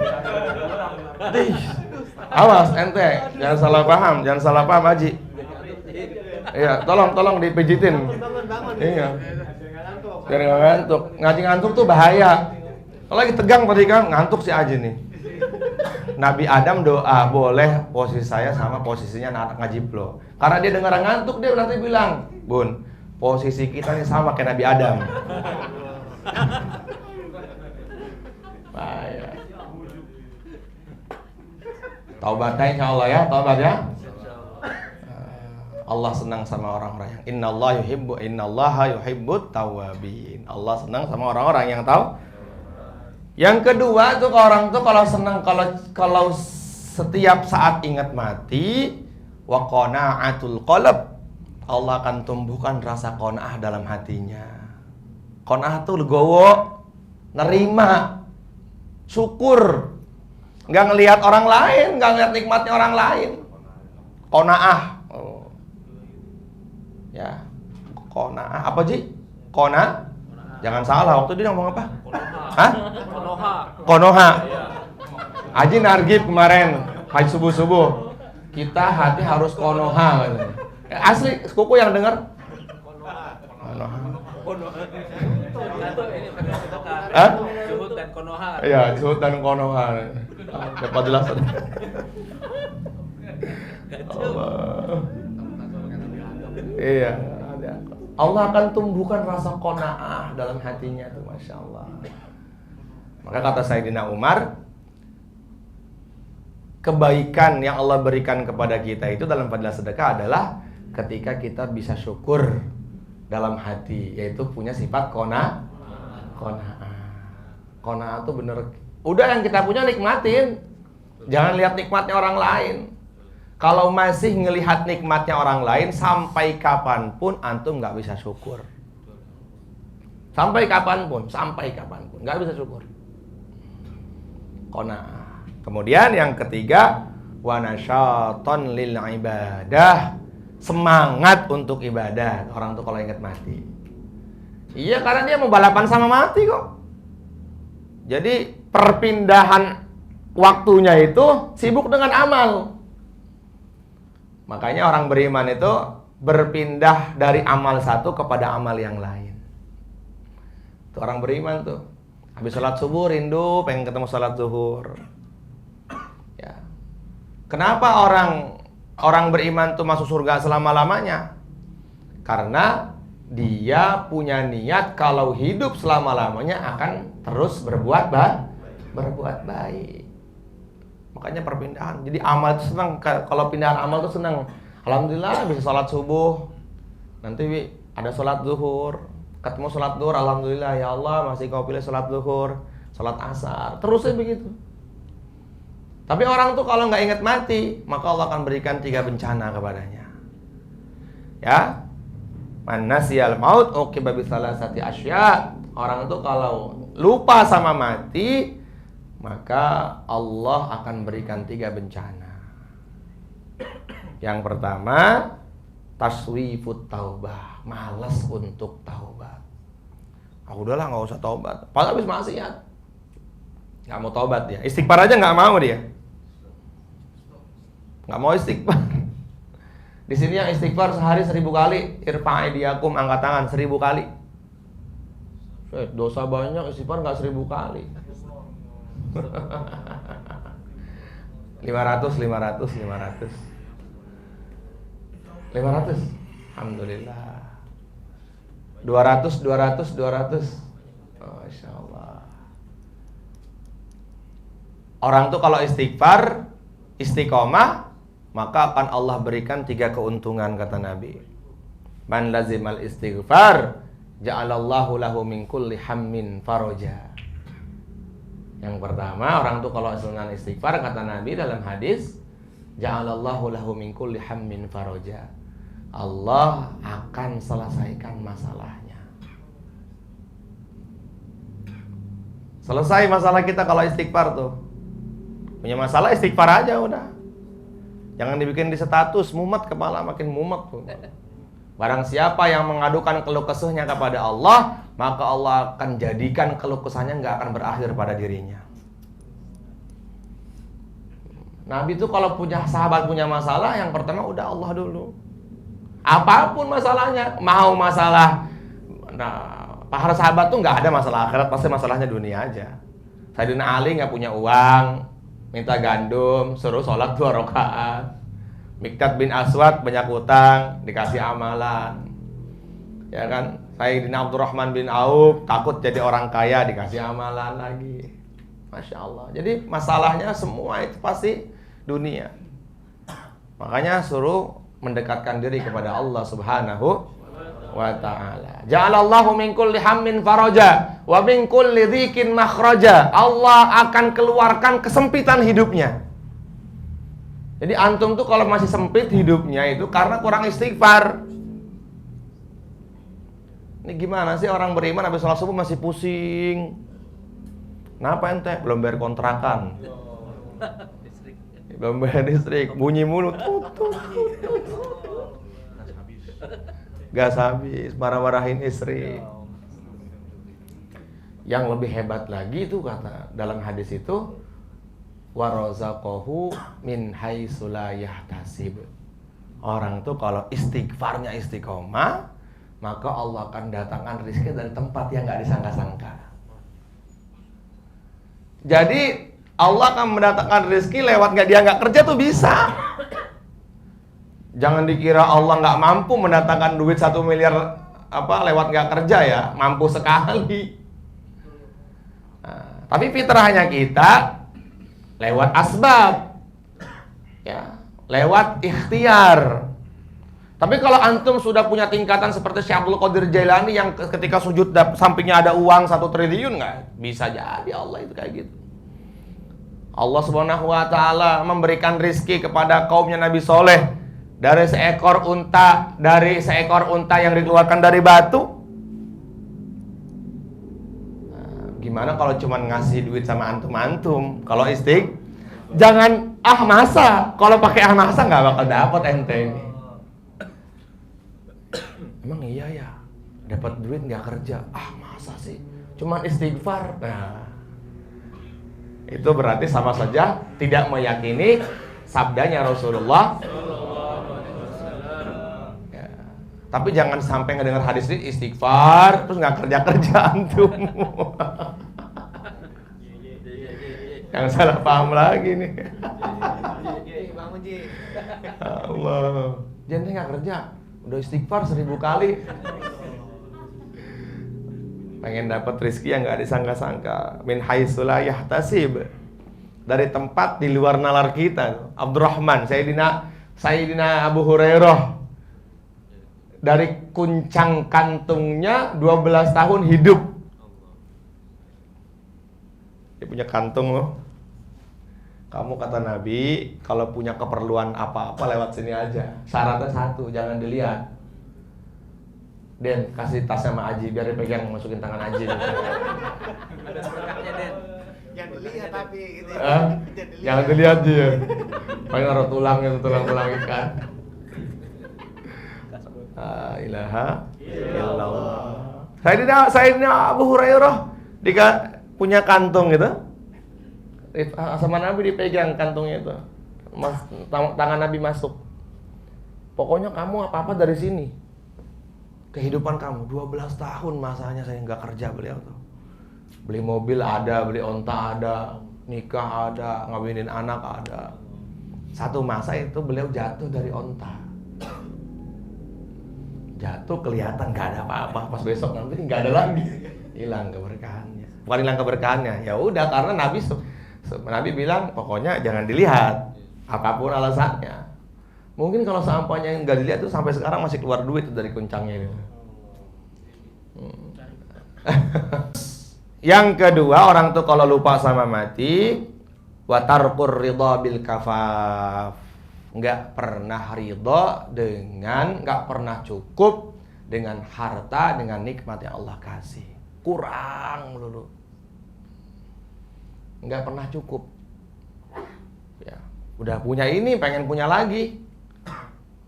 Awas ente, jangan salah paham Haji. Iya, tolong dipijitin. Iya. Biar nggak ngantuk. Ngaji ngantuk tuh bahaya. Kalau lagi tegang tadi kan ngantuk si Haji nih. Nabi Adam doa, boleh posisi saya sama posisinya anak ngaji blo. Karena dia dengar ngantuk, dia nanti bilang, Bun, posisi kita nih sama kayak Nabi Adam. Bahaya. Taubatnya insya Allah ya, taubat ya. Allah senang sama orang-orang yang innallaha yuhibbut tawwabin. Allah senang sama orang-orang yang tahu. Yang kedua tuh orang tuh kalau senang kalau setiap saat ingat mati, wa qana'atul qalb. Allah akan tumbuhkan rasa qanaah dalam hatinya. Qanaah tuh legowo, nerima, syukur. Nggak ngelihat orang lain, nggak ngelihat nikmatnya orang lain. Qanaah. Oh. Ya. Qanaah apa sih? Qana? Jangan salah, waktu dia ngomong apa? Hah? Konoha. Haji nargib kemarin, haji subuh-subuh. Kita hati harus konoha. Asli, kuku yang dengar? Konoha. Hah? Zuhud dan konoha. Iya, zuhud dan konoha. Dapat jelas. Allah. Iya. Allah akan tumbuhkan rasa qanaah dalam hatinya tuh, Masya Allah. Maka kata Sayyidina Umar, kebaikan yang Allah berikan kepada kita itu dalam fadilah sedekah adalah ketika kita bisa syukur dalam hati, yaitu punya sifat qanaah. Qanaah tuh bener, udah yang kita punya nikmatin, jangan lihat nikmatnya orang lain. Kalau masih ngelihat nikmatnya orang lain, sampai kapanpun antum nggak bisa syukur. Sampai kapanpun, nggak bisa syukur. Qanaah. Kemudian yang ketiga, wa nasyatan lil ibadah, semangat untuk ibadah. Orang tuh kalau ingat mati. Iya, karena dia mau balapan sama mati kok. Jadi perpindahan waktunya itu sibuk dengan amal. Makanya orang beriman itu berpindah dari amal satu kepada amal yang lain. Itu orang beriman tuh. Habis sholat subuh rindu pengen ketemu sholat zuhur. Ya. Kenapa orang beriman tuh masuk surga selama-lamanya? Karena dia punya niat kalau hidup selama-lamanya akan terus berbuat baik. Makanya perpindahan. Jadi amal itu senang. Kalau pindahan amal itu senang. Alhamdulillah bisa sholat subuh. Nanti ada sholat zuhur. Ketemu sholat zuhur. Alhamdulillah ya Allah masih kau pilih sholat zuhur, sholat asar. Terusnya begitu. Tapi orang tuh kalau nggak ingat mati, maka Allah akan berikan 3 bencana kepadanya. Ya. Man nasiyal maut uqiba bi salasati asya. Orang tuh kalau lupa sama mati, maka Allah akan berikan 3 bencana. Yang pertama, taswifut taubah, malas untuk taubat. Udahlah nggak usah taubat. Pas habis maksiat, nggak mau taubat dia. Istighfar aja nggak mau dia. Nggak mau istighfar. Di sini yang istighfar sehari 1000 kali, irfa'aidiakum, angkat tangan 1000 kali. Dosa banyak, istighfar nggak 1000 kali. 500. Alhamdulillah. 200. Masya Allah. Orang tuh kalau istighfar, istiqomah, maka akan Allah berikan 3 keuntungan kata Nabi. Man lazimal istighfar, ja'alallahu lahu min kulli hammin faraja. Yang pertama, orang tuh kalau sunan istighfar, kata Nabi dalam hadis, ja'alallahu lahu min kulli hammin faraja. Allah akan selesaikan masalahnya. Selesai masalah kita kalau istighfar tuh. Punya masalah istighfar aja udah. Jangan dibikin di status, mumet kepala makin mumet tuh. Barang siapa yang mengadukan keluh kesahnya kepada Allah, maka Allah akan jadikan keluh kesahnya nggak akan berakhir pada dirinya. Nabi itu kalau punya sahabat punya masalah, yang pertama udah Allah dulu. Apapun masalahnya, mau masalah, para sahabat tuh nggak ada masalah akhirat, pasti masalahnya dunia aja. Sayyidina Ali nggak punya uang, minta gandum, suruh sholat 2 rakaat. Mikdad bin Aswad banyak utang, dikasih amalan. Ya kan? Sayyidina Abdurrahman bin Auf takut jadi orang kaya, dikasih amalan lagi. Masya Allah. Jadi masalahnya semua itu pasti dunia. Makanya suruh mendekatkan diri kepada Allah Subhanahu wa ta'ala. Ja'alallahu min kulli hammin faraja wa min kulli dhikin makhraja. Allah akan keluarkan kesempitan hidupnya. Jadi antum tuh kalau masih sempit hidupnya itu karena kurang istighfar. Ini gimana sih orang beriman habis sholat subuh masih pusing? Kenapa ente? Belum bayar kontrakan. Belum bayar listrik, bunyi mulu. Gas habis, marah-marahin istri. Yang lebih hebat lagi itu kata dalam hadis itu, wa razaqahu min haitsu la yahtasib. Orang tuh kalau istighfarnya istiqomah, maka Allah akan datangkan rezeki dari tempat yang nggak disangka-sangka. Jadi Allah akan mendatangkan rezeki lewat dia nggak kerja tuh bisa. Jangan dikira Allah nggak mampu mendatangkan duit 1 miliar lewat nggak kerja ya, mampu sekali. Nah, tapi fitrahnya kita lewat asbab, ya, lewat ikhtiar. Tapi kalau antum sudah punya tingkatan seperti Syekh Abdul Qadir Jailani yang ketika sujud sampingnya ada uang 1 triliun, nggak bisa jadi Allah itu kayak gitu. Allah Subhanahu wa ta'ala memberikan rizki kepada kaumnya Nabi Soleh dari seekor unta yang dikeluarkan dari batu. Gimana kalau cuma ngasih duit sama antum-antum? Kalau jangan masa. Kalau pakai masa nggak bakal dapat ente ini. Emang iya ya, dapat duit nggak kerja? Masa sih? Cuman istighfar. Nah, itu berarti sama saja tidak meyakini sabdanya Rasulullah. Ya. Tapi jangan sampai ngedengar hadis ini istighfar terus nggak kerja antum. Yang salah paham lagi nih. Allah, jangan nggak kerja, udah istighfar 1000 kali. Pengen dapat rezeki yang nggak disangka-sangka. Min haitsu la yahtasib, dari tempat di luar nalar kita. Abdurrahman, Sayyidina Abu Hurairah, dari kuncang kantungnya 12 tahun hidup. Dia punya kantung loh. Kamu kata Nabi, kalau punya keperluan apa-apa lewat sini aja. Syaratnya 1, jangan dilihat. Den, kasih tas sama Aji, biar dipegang, masukin tangan Aji. Ada berkahnya, Den. Jangan dilihat tapi gitu. Jangan dilihat dia. Paling naruh tulang ikan. La ilaha illallah. Sayyidina Abu Hurairah punya kantung gitu. Sama Nabi dipegang kantungnya itu. Tangan Nabi masuk. Pokoknya kamu apa-apa dari sini. Kehidupan kamu 12 tahun masanya saya nggak kerja beliau tuh. Beli mobil ada, beli onta ada, nikah ada, ngawinin anak ada. Satu masa itu beliau jatuh dari onta. Jatuh kelihatan nggak ada apa-apa, pas besok nanti nggak ada lagi. Hilang keberkahannya. Bukan hilang keberkahannya. Ya udah, karena Nabi bilang pokoknya jangan dilihat apapun alasannya. Mungkin kalau sampahnya nggak dilihat tuh sampai sekarang masih keluar duit dari kuncangnya ini. Yang kedua, orang tuh kalau lupa sama mati, wa tarkur ridha bil kafaf. Nggak pernah ridha dengan, nggak pernah cukup dengan harta, dengan nikmat yang Allah kasih. Kurang melulu. Nggak pernah cukup. Ya, udah punya ini, pengen punya lagi.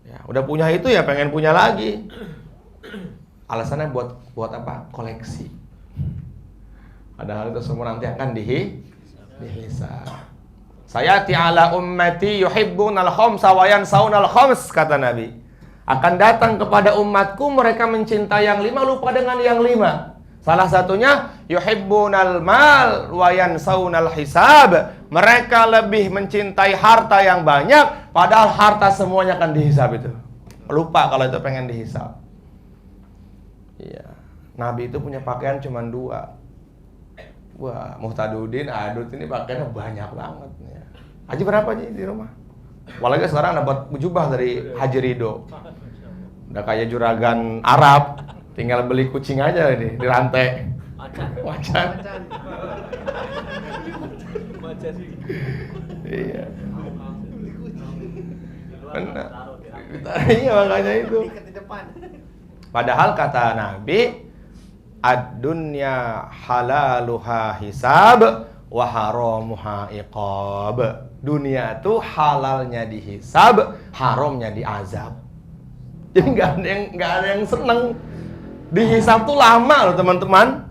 Ya, udah punya itu ya pengen punya lagi. Alasannya buat apa? Koleksi. Padahal itu semua nanti akan dihisab. Sayati ala ummati yuhibbunal khamsa wa yansaunal khams, kata Nabi. Akan datang kepada umatku mereka mencintai yang 5 lupa dengan yang 5. Salah satunya yuhibbunal mal wa yansaunal hisab. Mereka lebih mencintai harta yang banyak padahal harta semuanya akan dihisab itu. Lupa kalau itu pengen dihisab. Iya. Nabi itu punya pakaian cuma 2. Wah, Muhtadudin, Adut ini pakaiannya banyak banget ya. Haji berapa Ji di rumah? Apalagi sekarang dapat jubah dari Haji Ridho. Udah kayak juragan Arab, tinggal beli kucing aja nih di rantai. Macan. Iya. Benar. Iya makanya itu. Padahal kata Nabi, ad-dunya halaluha hisab wa haramuha iqab. Dunia itu halalnya dihisab, haramnya diazab. Jadi nggak ada yang seneng. Dihisab tuh lama loh teman-teman.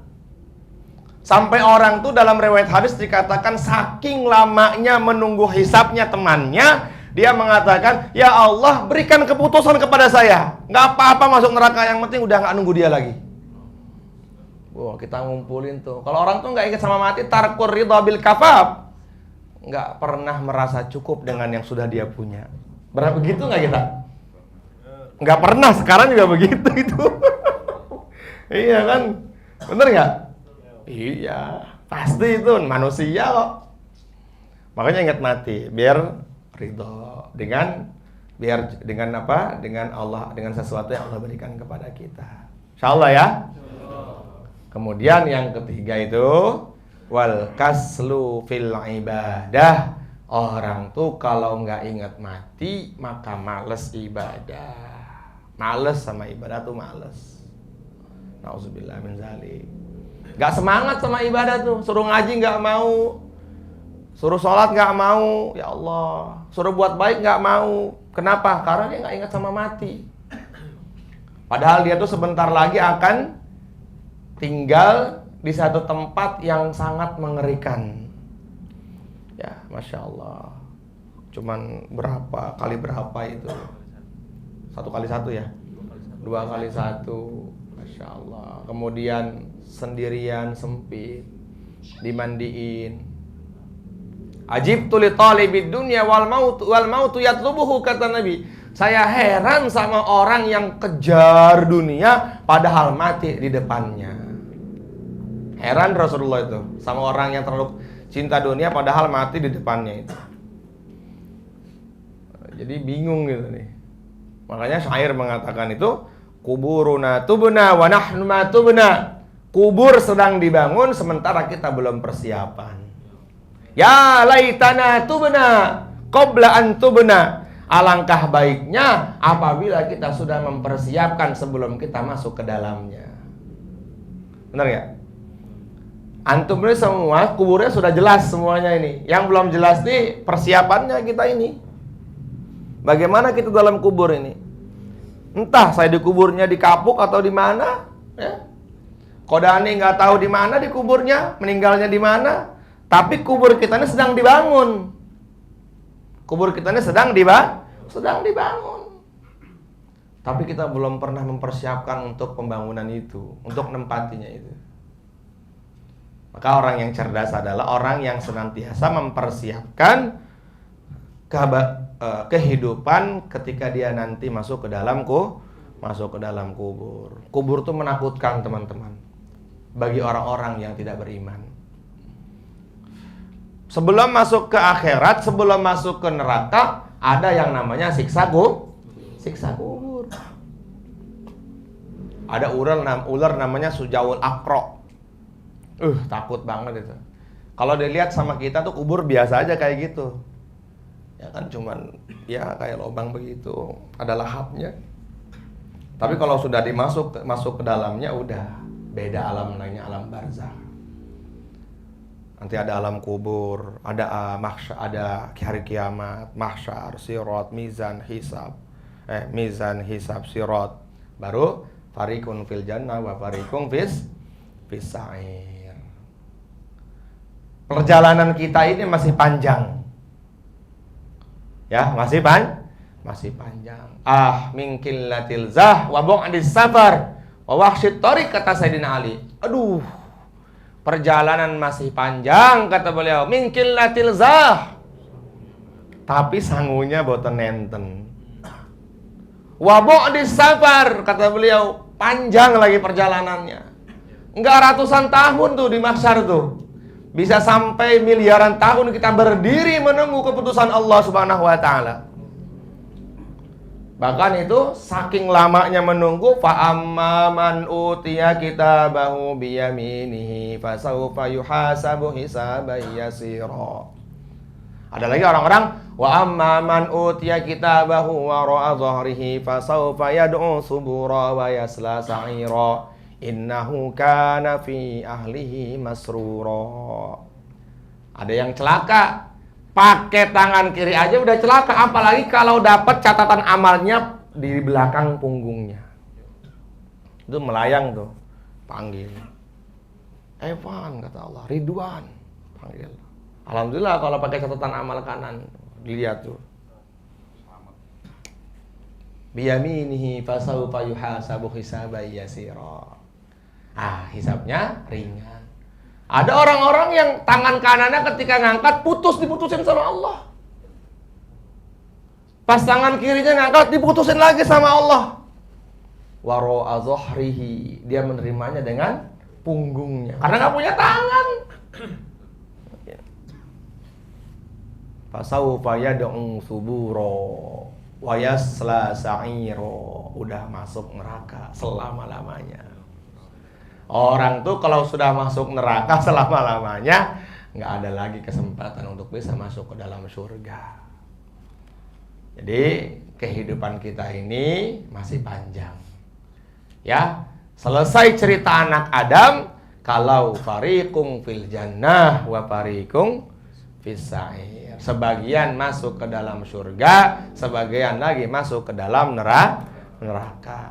Sampai orang tuh dalam riwayat hadis dikatakan saking lamanya menunggu hisabnya temannya, dia mengatakan, ya Allah berikan keputusan kepada saya. Nggak apa-apa masuk neraka, yang penting udah nggak nunggu dia lagi. Wah, kita ngumpulin tuh. Kalau orang tuh nggak ingat sama mati, tarkur ridha bil kafaf. Nggak pernah merasa cukup dengan yang sudah dia punya. Berapa begitu nggak kita? Nggak pernah, sekarang juga begitu itu. Iya kan? Bener nggak? Iya, pasti itu manusia kok. Makanya ingat mati, biar ridho dengan apa? Dengan Allah, dengan sesuatu yang Allah berikan kepada kita. Insyaallah ya. Kemudian yang ketiga itu wal kaslu fil ibadah. Orang tuh kalau nggak ingat mati maka males ibadah. Males sama ibadah tuh males. Nauzubillah min zalik. Nggak semangat sama ibadah tuh. Suruh ngaji nggak mau, suruh sholat nggak mau. Ya Allah, suruh buat baik nggak mau. Kenapa? Karena dia nggak ingat sama mati. Padahal dia tuh sebentar lagi akan tinggal di satu tempat yang sangat mengerikan. Ya, Masya Allah. Cuman berapa kali berapa itu? 1 kali 1 ya? 2 kali 1. Masya Allah. Kemudian sendirian, sempit, dimandiin. Ajibtu li talibid dunya wal mautu yatlubuhu, kata Nabi. Saya heran sama orang yang kejar dunia padahal mati di depannya. Heran Rasulullah itu sama orang yang terlalu cinta dunia padahal mati di depannya itu. Jadi bingung gitu nih. Makanya syair mengatakan itu, kuburuna tubna wa nahnu ma tubna. Kubur sedang dibangun sementara kita belum persiapan. Ya laitana tubna qabla an tubna. Alangkah baiknya apabila kita sudah mempersiapkan sebelum kita masuk ke dalamnya. Benar ya? Antum ini semua kuburnya sudah jelas semuanya ini. Yang belum jelas nih persiapannya kita ini. Bagaimana kita dalam kubur ini? Entah saya dikuburnya di kapuk atau di mana, ya. Kodani nggak tahu di mana dikuburnya, meninggalnya di mana. Tapi kubur kita ini sedang dibangun. Kubur kita ini sedang dibangun. Tapi kita belum pernah mempersiapkan untuk pembangunan itu, untuk menempatinya itu. Maka orang yang cerdas adalah orang yang senantiasa mempersiapkan kehidupan ketika dia nanti masuk ke dalam kubur. Kubur itu menakutkan teman-teman bagi orang-orang yang tidak beriman. Sebelum masuk ke akhirat, sebelum masuk ke neraka, ada yang namanya siksa kubur. Ada ular namanya Sujaul Aqra. Takut banget itu. Kalau dilihat sama kita tuh kubur biasa aja kayak gitu. Ya kan cuman ya kayak lubang begitu, ada lahapnya. Tapi kalau sudah masuk ke dalamnya udah beda alam, namanya alam barzakh. Nanti ada alam kubur, ada mahsyar, ada hari kiamat, mahsyar, sirat, mizan, hisab, sirat. Baru fariqun fil jannah wa fariqun fis sa'ir. Perjalanan kita ini masih panjang. Ya, masih panjang. Min qillatil zah wa bu'dis safar wa wahsyit thariq, kata Sayyidina Ali. Aduh, perjalanan masih panjang, kata beliau. Min qillatil zah, tapi sangunya boten nenten. Wa bu'dis safar, kata beliau, panjang lagi perjalanannya. Enggak ratusan tahun tuh di mahsyar tuh. Bisa sampai miliaran tahun kita berdiri menunggu keputusan Allah Subhanahu wa taala. Bahkan itu saking lamanya menunggu, fa amma man utiya kitabahu biyaminihi fasawfa yuhasabu hisaban yasira. Ada lagi orang-orang, wa amma man utiya kitabahu wara'a dhahrihi fasawfa yad'u subura wa yasla sa'ira. Innahu kana fi ahlihi masrura. Ada yang celaka, pakai tangan kiri aja udah celaka, apalagi kalau dapat catatan amalnya di belakang punggungnya. Itu melayang tuh, panggil Evan, kata Allah, Ridwan, panggil. Alhamdulillah kalau pakai catatan amal kanan, dilihat tuh. Biyaminihi fasawfa yuhasabu hisaban yasira. Hisabnya ringan. Ada orang-orang yang tangan kanannya ketika ngangkat diputusin sama Allah. Pas tangan kirinya ngangkat diputusin lagi sama Allah. Wara'a dhahrihi, dia menerimanya dengan punggungnya karena nggak punya tangan. Fasawfa yad'u subura wa yasla sa'ira, udah masuk neraka selama-lamanya. Orang tuh kalau sudah masuk neraka selama-lamanya, nggak ada lagi kesempatan untuk bisa masuk ke dalam surga. Jadi kehidupan kita ini masih panjang. Ya, selesai cerita anak Adam, kalau fariqum fil jannah wa fariqum fis sa'ir. Sebagian masuk ke dalam surga, sebagian lagi masuk ke dalam neraka.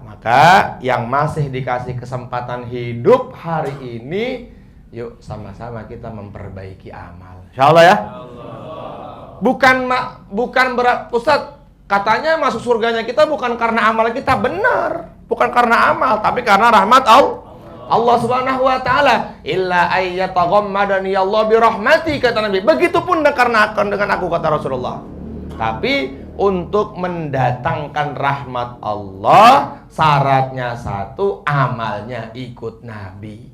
Maka yang masih dikasih kesempatan hidup hari ini, yuk sama-sama kita memperbaiki amal. Insyaallah ya. Bukan berat, Ustaz. Katanya masuk surganya kita bukan karena amal kita, benar. Bukan karena amal, tapi karena rahmat Allah Subhanahu wa taala. Illa ayyataghammadani Allah bi rahmati, kata Nabi. Begitupun dengan aku, kata Rasulullah. Tapi untuk mendatangkan rahmat Allah, syaratnya satu, amalnya ikut Nabi.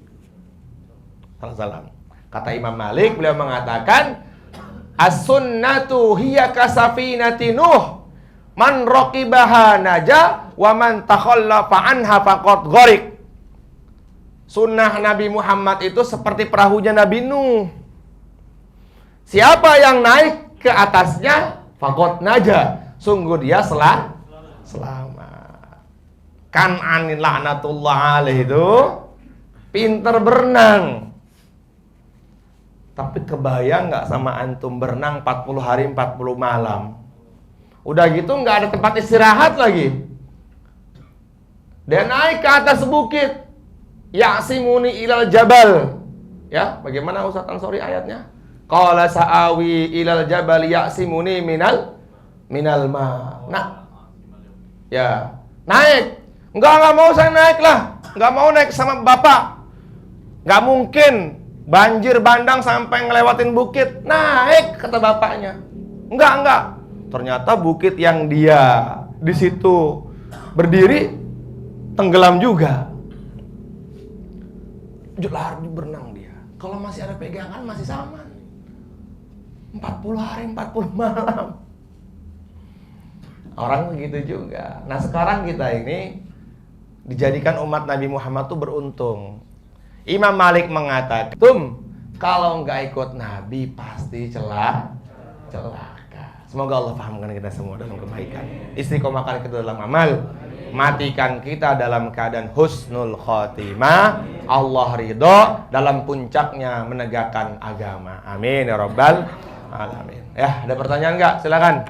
Salam. Kata Imam Malik, beliau mengatakan, as-sunnatu hiya kasafinati Nuh, man raqibaha naja, wa man takhallafa anha faqad gharik. Sunnah Nabi Muhammad itu seperti perahunya Nabi Nuh. Siapa yang naik ke atasnya, faqad naja, sungguh dia selamat. Kan'an laknatullah alaih itu pinter berenang. Tapi kebayang nggak sama antum berenang 40 hari 40 malam? Udah gitu nggak ada tempat istirahat lagi. Dia naik ke atas bukit. Ya'simuni ilal jabal. Ya, bagaimana Ustaz Ansori ayatnya? Qala sa'awi ilal jabal ya'simuni minal ma. Nah, ya, naik. Enggak mau saya naik lah. Enggak mau naik sama bapak. Enggak mungkin. Banjir bandang sampai ngelewatin bukit. Naik, kata bapaknya. Enggak. Ternyata bukit yang dia di situ berdiri tenggelam juga. Lari berenang dia. Kalau masih ada pegangan masih sama. 40 hari 40 malam. Orang begitu juga. Nah, sekarang kita ini dijadikan umat Nabi Muhammad tuh beruntung. Imam Malik mengatakan, kalau nggak ikut Nabi pasti celaka. Semoga Allah pahamkan kita semua dalam kebaikan. Istiqomahkan kita dalam amal. Matikan kita dalam keadaan husnul khotimah. Allah ridho dalam puncaknya menegakkan agama. Amin ya rabbal alamin. Ya, ada pertanyaan nggak? Silakan.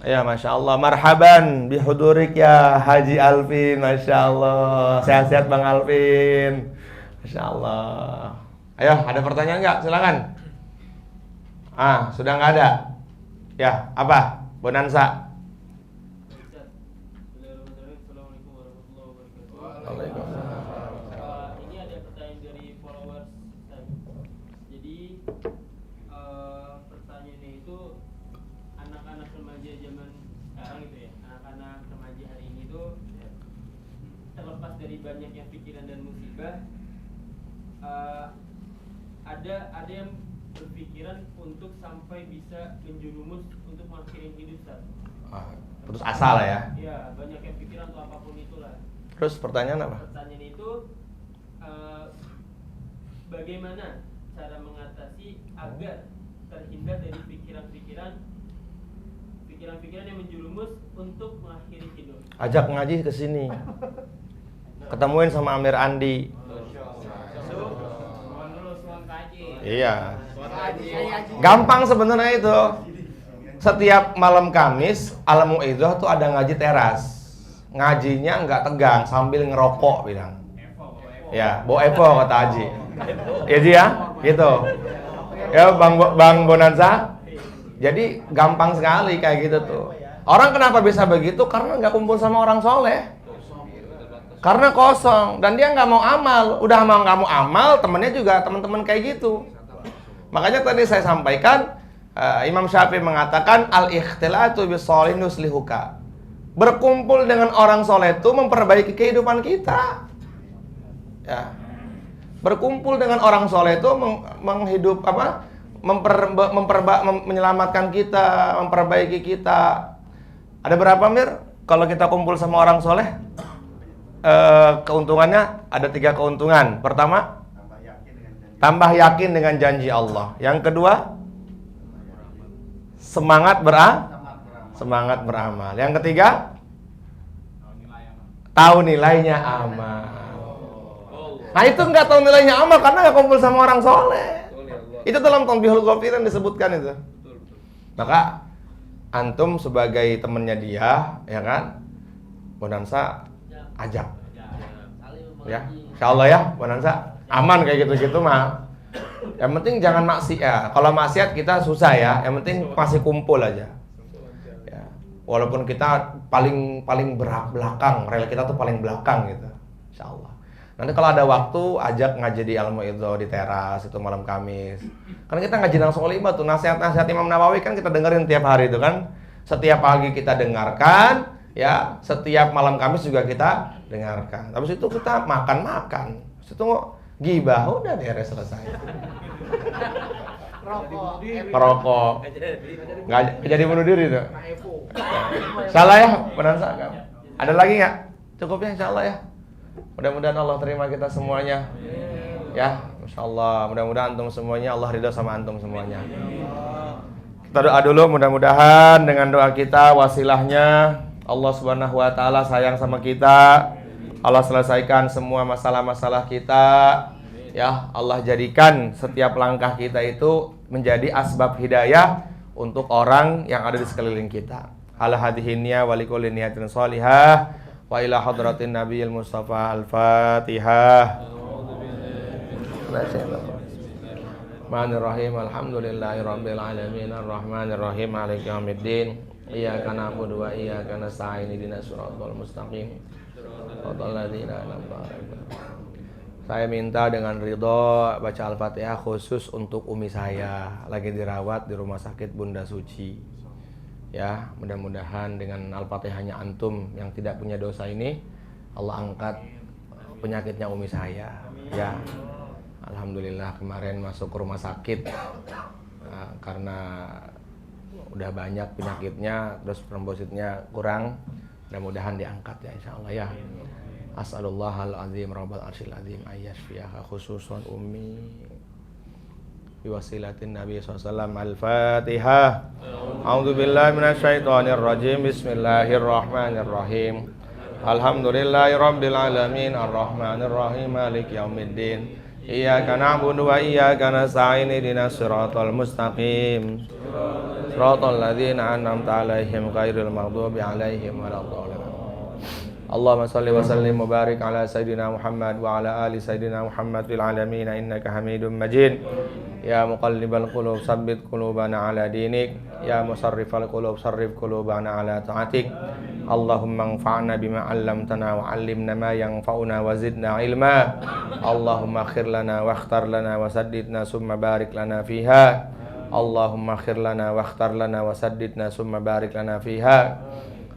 Ya, masya Allah. Marhaban bihudurik ya Haji Alvin. Masya Allah. Sehat-sehat Bang Alvin. Masya Allah. Ayo, ada pertanyaan nggak? Silakan. Sudah nggak ada. Ya, apa? Bonanza. Ini ada pertanyaan dari followers. Jadi pertanyaannya itu anak-anak remaja zaman sekarang gitu ya, anak-anak remaja hari ini tuh terlepas dari banyaknya pikiran dan musibah, ada yang berpikiran untuk sampai bisa menjerumus untuk mengakhiri hidup, Ustaz. Terus asal ya. Ya, banyak yang pikiran atau apapun itulah. Terus pertanyaan apa? Pertanyaan itu bagaimana cara mengatasi agar terhindar dari pikiran-pikiran yang menjerumus untuk mengakhiri hidup. Ajak ngaji ke sini. Ketemuin sama Amir Andi. Iya. Gampang sebenarnya itu. Setiap malam Kamis Al-Mu'idzah tuh ada ngaji teras. Ngajinya nggak tegang sambil ngerokok bilang. Ya, bawa Evo kata Haji. Iya Ji ya, gitu. Ya Bang Bonanza. Jadi gampang sekali kayak gitu tuh. Orang kenapa bisa begitu? Karena nggak kumpul sama orang soleh. Karena kosong dan dia nggak mau amal. Udah nggak mau amal, temennya juga teman-teman kayak gitu. Makanya tadi saya sampaikan Imam Syafi'i mengatakan al-ikhtilatu bis-sholihin yuslihuka. Berkumpul dengan orang soleh itu memperbaiki kehidupan kita. Ya. Berkumpul dengan orang soleh itu menyelamatkan kita, memperbaiki kita. Ada berapa Mir? Kalau kita kumpul sama orang soleh, keuntungannya ada 3 keuntungan. Pertama, tambah yakin dengan janji Allah. Yang kedua, semangat beramal. Yang ketiga, tahu nilainya amal. Nah itu nggak tahu nilainya amal karena nggak kumpul sama orang soleh. Itu dalam Tanbihul Ghafilin disebutkan itu. Maka antum sebagai temannya dia, ya kan, Bonanza ajak. Ya, insyaallah ya, Bonanza aman kayak gitu-gitu mah. Yang penting jangan maksiat. Kalau maksiat kita susah ya. Yang penting masih kumpul aja. Ya. Walaupun kita paling belakang, rel kita tuh paling belakang gitu. Insyaallah. Nanti kalau ada waktu ajak ngaji di Al-Mu'idzah di teras itu malam Kamis. Karena kita ngaji langsung 5 tuh nasihat-nasihat Imam Nawawi kan kita dengerin tiap hari itu kan. Setiap pagi kita dengarkan, ya. Setiap malam Kamis juga kita dengarkan. Habis itu kita makan. Habis itu gibah udah beres selesai. Merokok. Nggak jadi bunuh diri tuh. Salah ya, Bonanza. Ada lagi nggak? Cukupnya insyaallah ya. Mudah-mudahan Allah terima kita semuanya. Ya, insyaallah. Mudah-mudahan antum semuanya Allah ridha sama antum semuanya. Kita doa dulu, mudah-mudahan dengan doa kita wasilahnya Allah Subhanahu wa taala sayang sama kita. Allah selesaikan semua masalah-masalah kita. Ya, Allah jadikan setiap langkah kita itu menjadi asbab hidayah untuk orang yang ada di sekeliling kita. Ala hadihinnya wa likulli niyatin shalihah wa ila hadratin nabiyil mustafa al-fatihah. Bismillahirrahmanirrahim. Alhamdulillahirabbil alamin arrahmanir rahim maliki yaumiddin. Iyyaka na'budu wa iyyaka nasta'in ihdinas siratal mustaqim. Saya minta dengan ridho baca Al-Fatihah khusus untuk umi saya lagi dirawat di rumah sakit Bunda Suci. Ya, mudah-mudahan dengan Al-Fatihahnya antum yang tidak punya dosa ini Allah angkat penyakitnya umi saya. Ya, alhamdulillah kemarin masuk ke rumah sakit karena udah banyak penyakitnya, terus trombositnya kurang. Mudah-mudahan diangkat ya insyaallah ya. As'alullahal azim rabbal arsyil azim ayyashfiyaha khususan ummi biwasilatin Nabi SAW. Al-Fatihah. A'udzubillahi minasyaitonir rajim. Bismillahirrahmanirrahim. Alhamdulillahirabbil alamin arrahmanir rahim maliki yaumiddin. Iyyaka na'budu wa iyyaka nasta'in ihdinas siratal mustaqim. Siratal ladzina an'amta 'alaihim ghairil maghdubi 'alaihim waladdallin. Allahumma salli wa sallim wa barik ala sayyidina Muhammad wa ala ali sayyidina Muhammad fil alamin innaka Hamidum Majid. Ya muqallibal qulub tsabbit qulubana ala dinik. Ya musarrifal qulub sarrif qulubana ala ta'atik. Allahumma anfa'na bima 'allamtana wa 'allimna ma yanfa'una wa zidna ilma. Allahumma khir lana wa akhtar lana wa saddidna summa barik lana fiha. Allahumma khir lana wa akhtar lana wa saddidna summa barik lana fiha.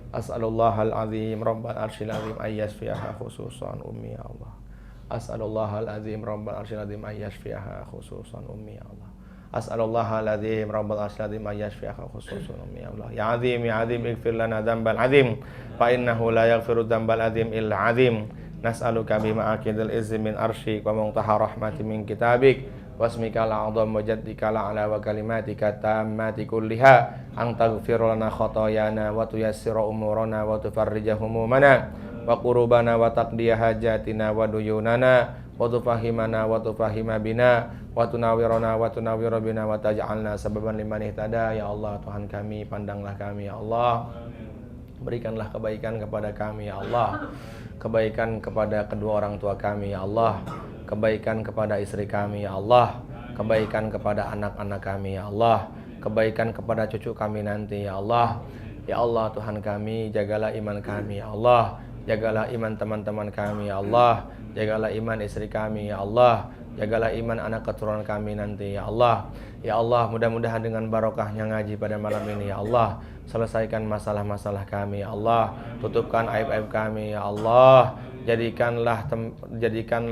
As'alullahal azim rabbal arsyil azim ayyashfiyaha khususan ummi ya Allah. As'alullahal azim rabbal arsyil azim ayyashfiyaha khususan ummi ya Allah. As'alullahal azim rabbal arsyil azim ayyashfiyaha khususan ummi ya Allah. Ya azim ighfir lana dzambal azim fa innahu la yaghfiru dzambal azim illa azim. Nas'aluka bima aqidil izzi min arsyik wa muntaha rahmati min kitabik wasmika al-a'dham wa jaddika al-a'la wa kalimatika tammati kulliha an taghfir lana khotoyana wa tuyassira umurana wa tufarrija humumana wa qurubana wa taqdiya hajatina wa duyunana wa tufahimana wa tufahima bina wa tunawirana wa tunawwira bina wa taj'alna sababan liman ihtada. Ya Allah, Tuhan kami, pandanglah kami ya Allah, berikanlah kebaikan kepada kami ya Allah, kebaikan kepada kedua orang tua kami ya Allah, kebaikan kepada istri kami ya Allah, kebaikan kepada anak-anak kami ya Allah, kebaikan kepada cucu kami nanti ya Allah. Ya Allah, Tuhan kami, jagalah iman kami ya Allah, jagalah iman teman-teman kami ya Allah, jagalah iman istri kami ya Allah, jagalah iman anak keturunan kami nanti ya Allah. Ya Allah, mudah-mudahan dengan barokahnya ngaji pada malam ini ya Allah, selesaikan masalah-masalah kami ya Allah, tutupkan aib-aib kami ya Allah. Jadikanlah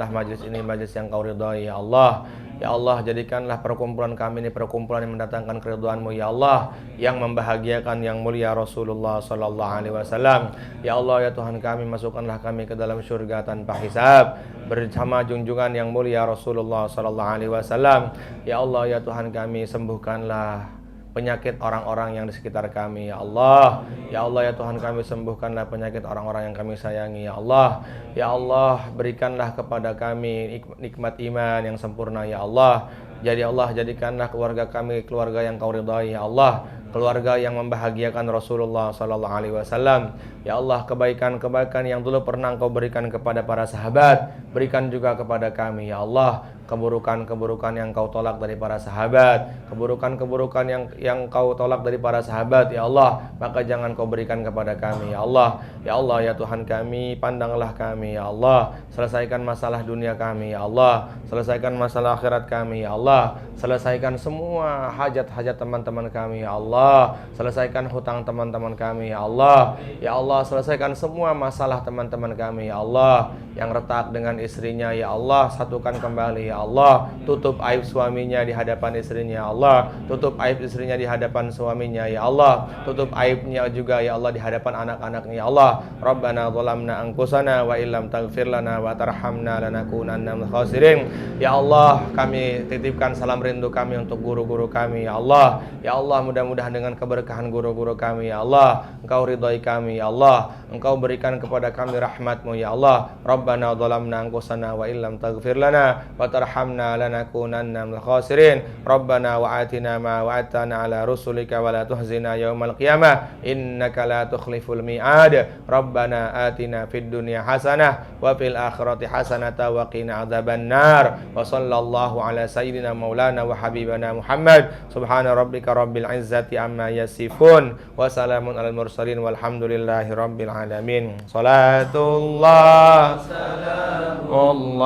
majlis ini majlis yang Kau ridhai ya Allah. Ya Allah, jadikanlah perkumpulan kami ini perkumpulan yang mendatangkan keridhaan-Mu ya Allah, yang membahagiakan yang mulia Rasulullah sallallahu alaihi wasallam. Ya Allah, ya Tuhan kami, masukkanlah kami ke dalam surga tanpa hisab bersama junjungan yang mulia Rasulullah sallallahu alaihi wasallam. Ya Allah, ya Tuhan kami, sembuhkanlah penyakit orang-orang yang di sekitar kami ya Allah. Ya Allah, ya Tuhan kami, sembuhkanlah penyakit orang-orang yang kami sayangi ya Allah. Ya Allah, berikanlah kepada kami nikmat iman yang sempurna ya Allah. Jadi Allah, jadikanlah keluarga kami keluarga yang Kau ridhai ya Allah, keluarga yang membahagiakan Rasulullah sallallahu alaihi wasallam. Ya Allah, kebaikan-kebaikan yang dulu pernah Kau berikan kepada para sahabat, berikan juga kepada kami ya Allah. Keburukan-keburukan yang Kau tolak dari para sahabat, keburukan-keburukan yang Kau tolak dari para sahabat ya Allah, maka jangan Kau berikan kepada kami ya Allah. Ya Allah, ya Tuhan kami, pandanglah kami ya Allah, selesaikan masalah dunia kami ya Allah, selesaikan masalah akhirat kami ya Allah, selesaikan semua hajat-hajat teman-teman kami ya Allah, selesaikan hutang teman-teman kami ya Allah. Ya Allah, selesaikan semua masalah teman-teman kami ya Allah, yang retak dengan istrinya ya Allah, satukan kembali ya Allah. Tutup aib suaminya di hadapan istrinya ya Allah, tutup aib istrinya di hadapan suaminya ya Allah, tutup aibnya juga ya Allah di hadapan anak-anaknya ya Allah. Rabbana zalamna anfusana wa illam taghfir lana wa tarhamna lanakunanna minal khasirin. Ya Allah, kami titipkan salam rindu kami untuk guru-guru kami ya Allah. Ya Allah, mudah-mudahan dengan keberkahan guru-guru kami ya Allah, Engkau ridhai kami ya Allah, Engkau berikan kepada kami rahmat-Mu ya Allah. Rabbana zalamna anfusana wa illam taghfir lana wa tarhamna lanakunanna minal khasirin. Rabbana wa atina ma wa'adtana ala rusulika wa la tuhzina yaumal qiyamah innaka la tukhliful mi'ad. Rabbana atina fid dunya hasanah wa fil akhirati hasanah wa qina adzabannar. Wa sallallahu ala sayyidina maulana wa habibana Muhammad. Subhana rabbika rabbil izzati amma yasifun wa salamun alal mursalin walhamdulillahi rabbil alamin. Salatullah salamullah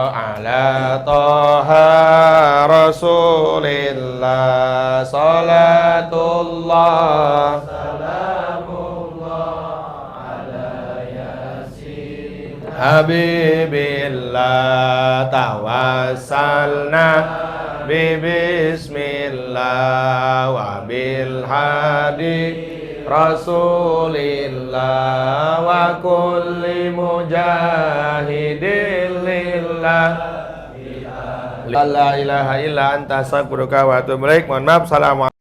ala taha rasulillah. Salatullah Habibillah, tawassalna bismillah wa bil hadi Rasulillah wa kulli mujahidin lillah. La ilaha illa anta astaghfiruka wa atubu ilaik. Mohon maaf. Assalamualaikum.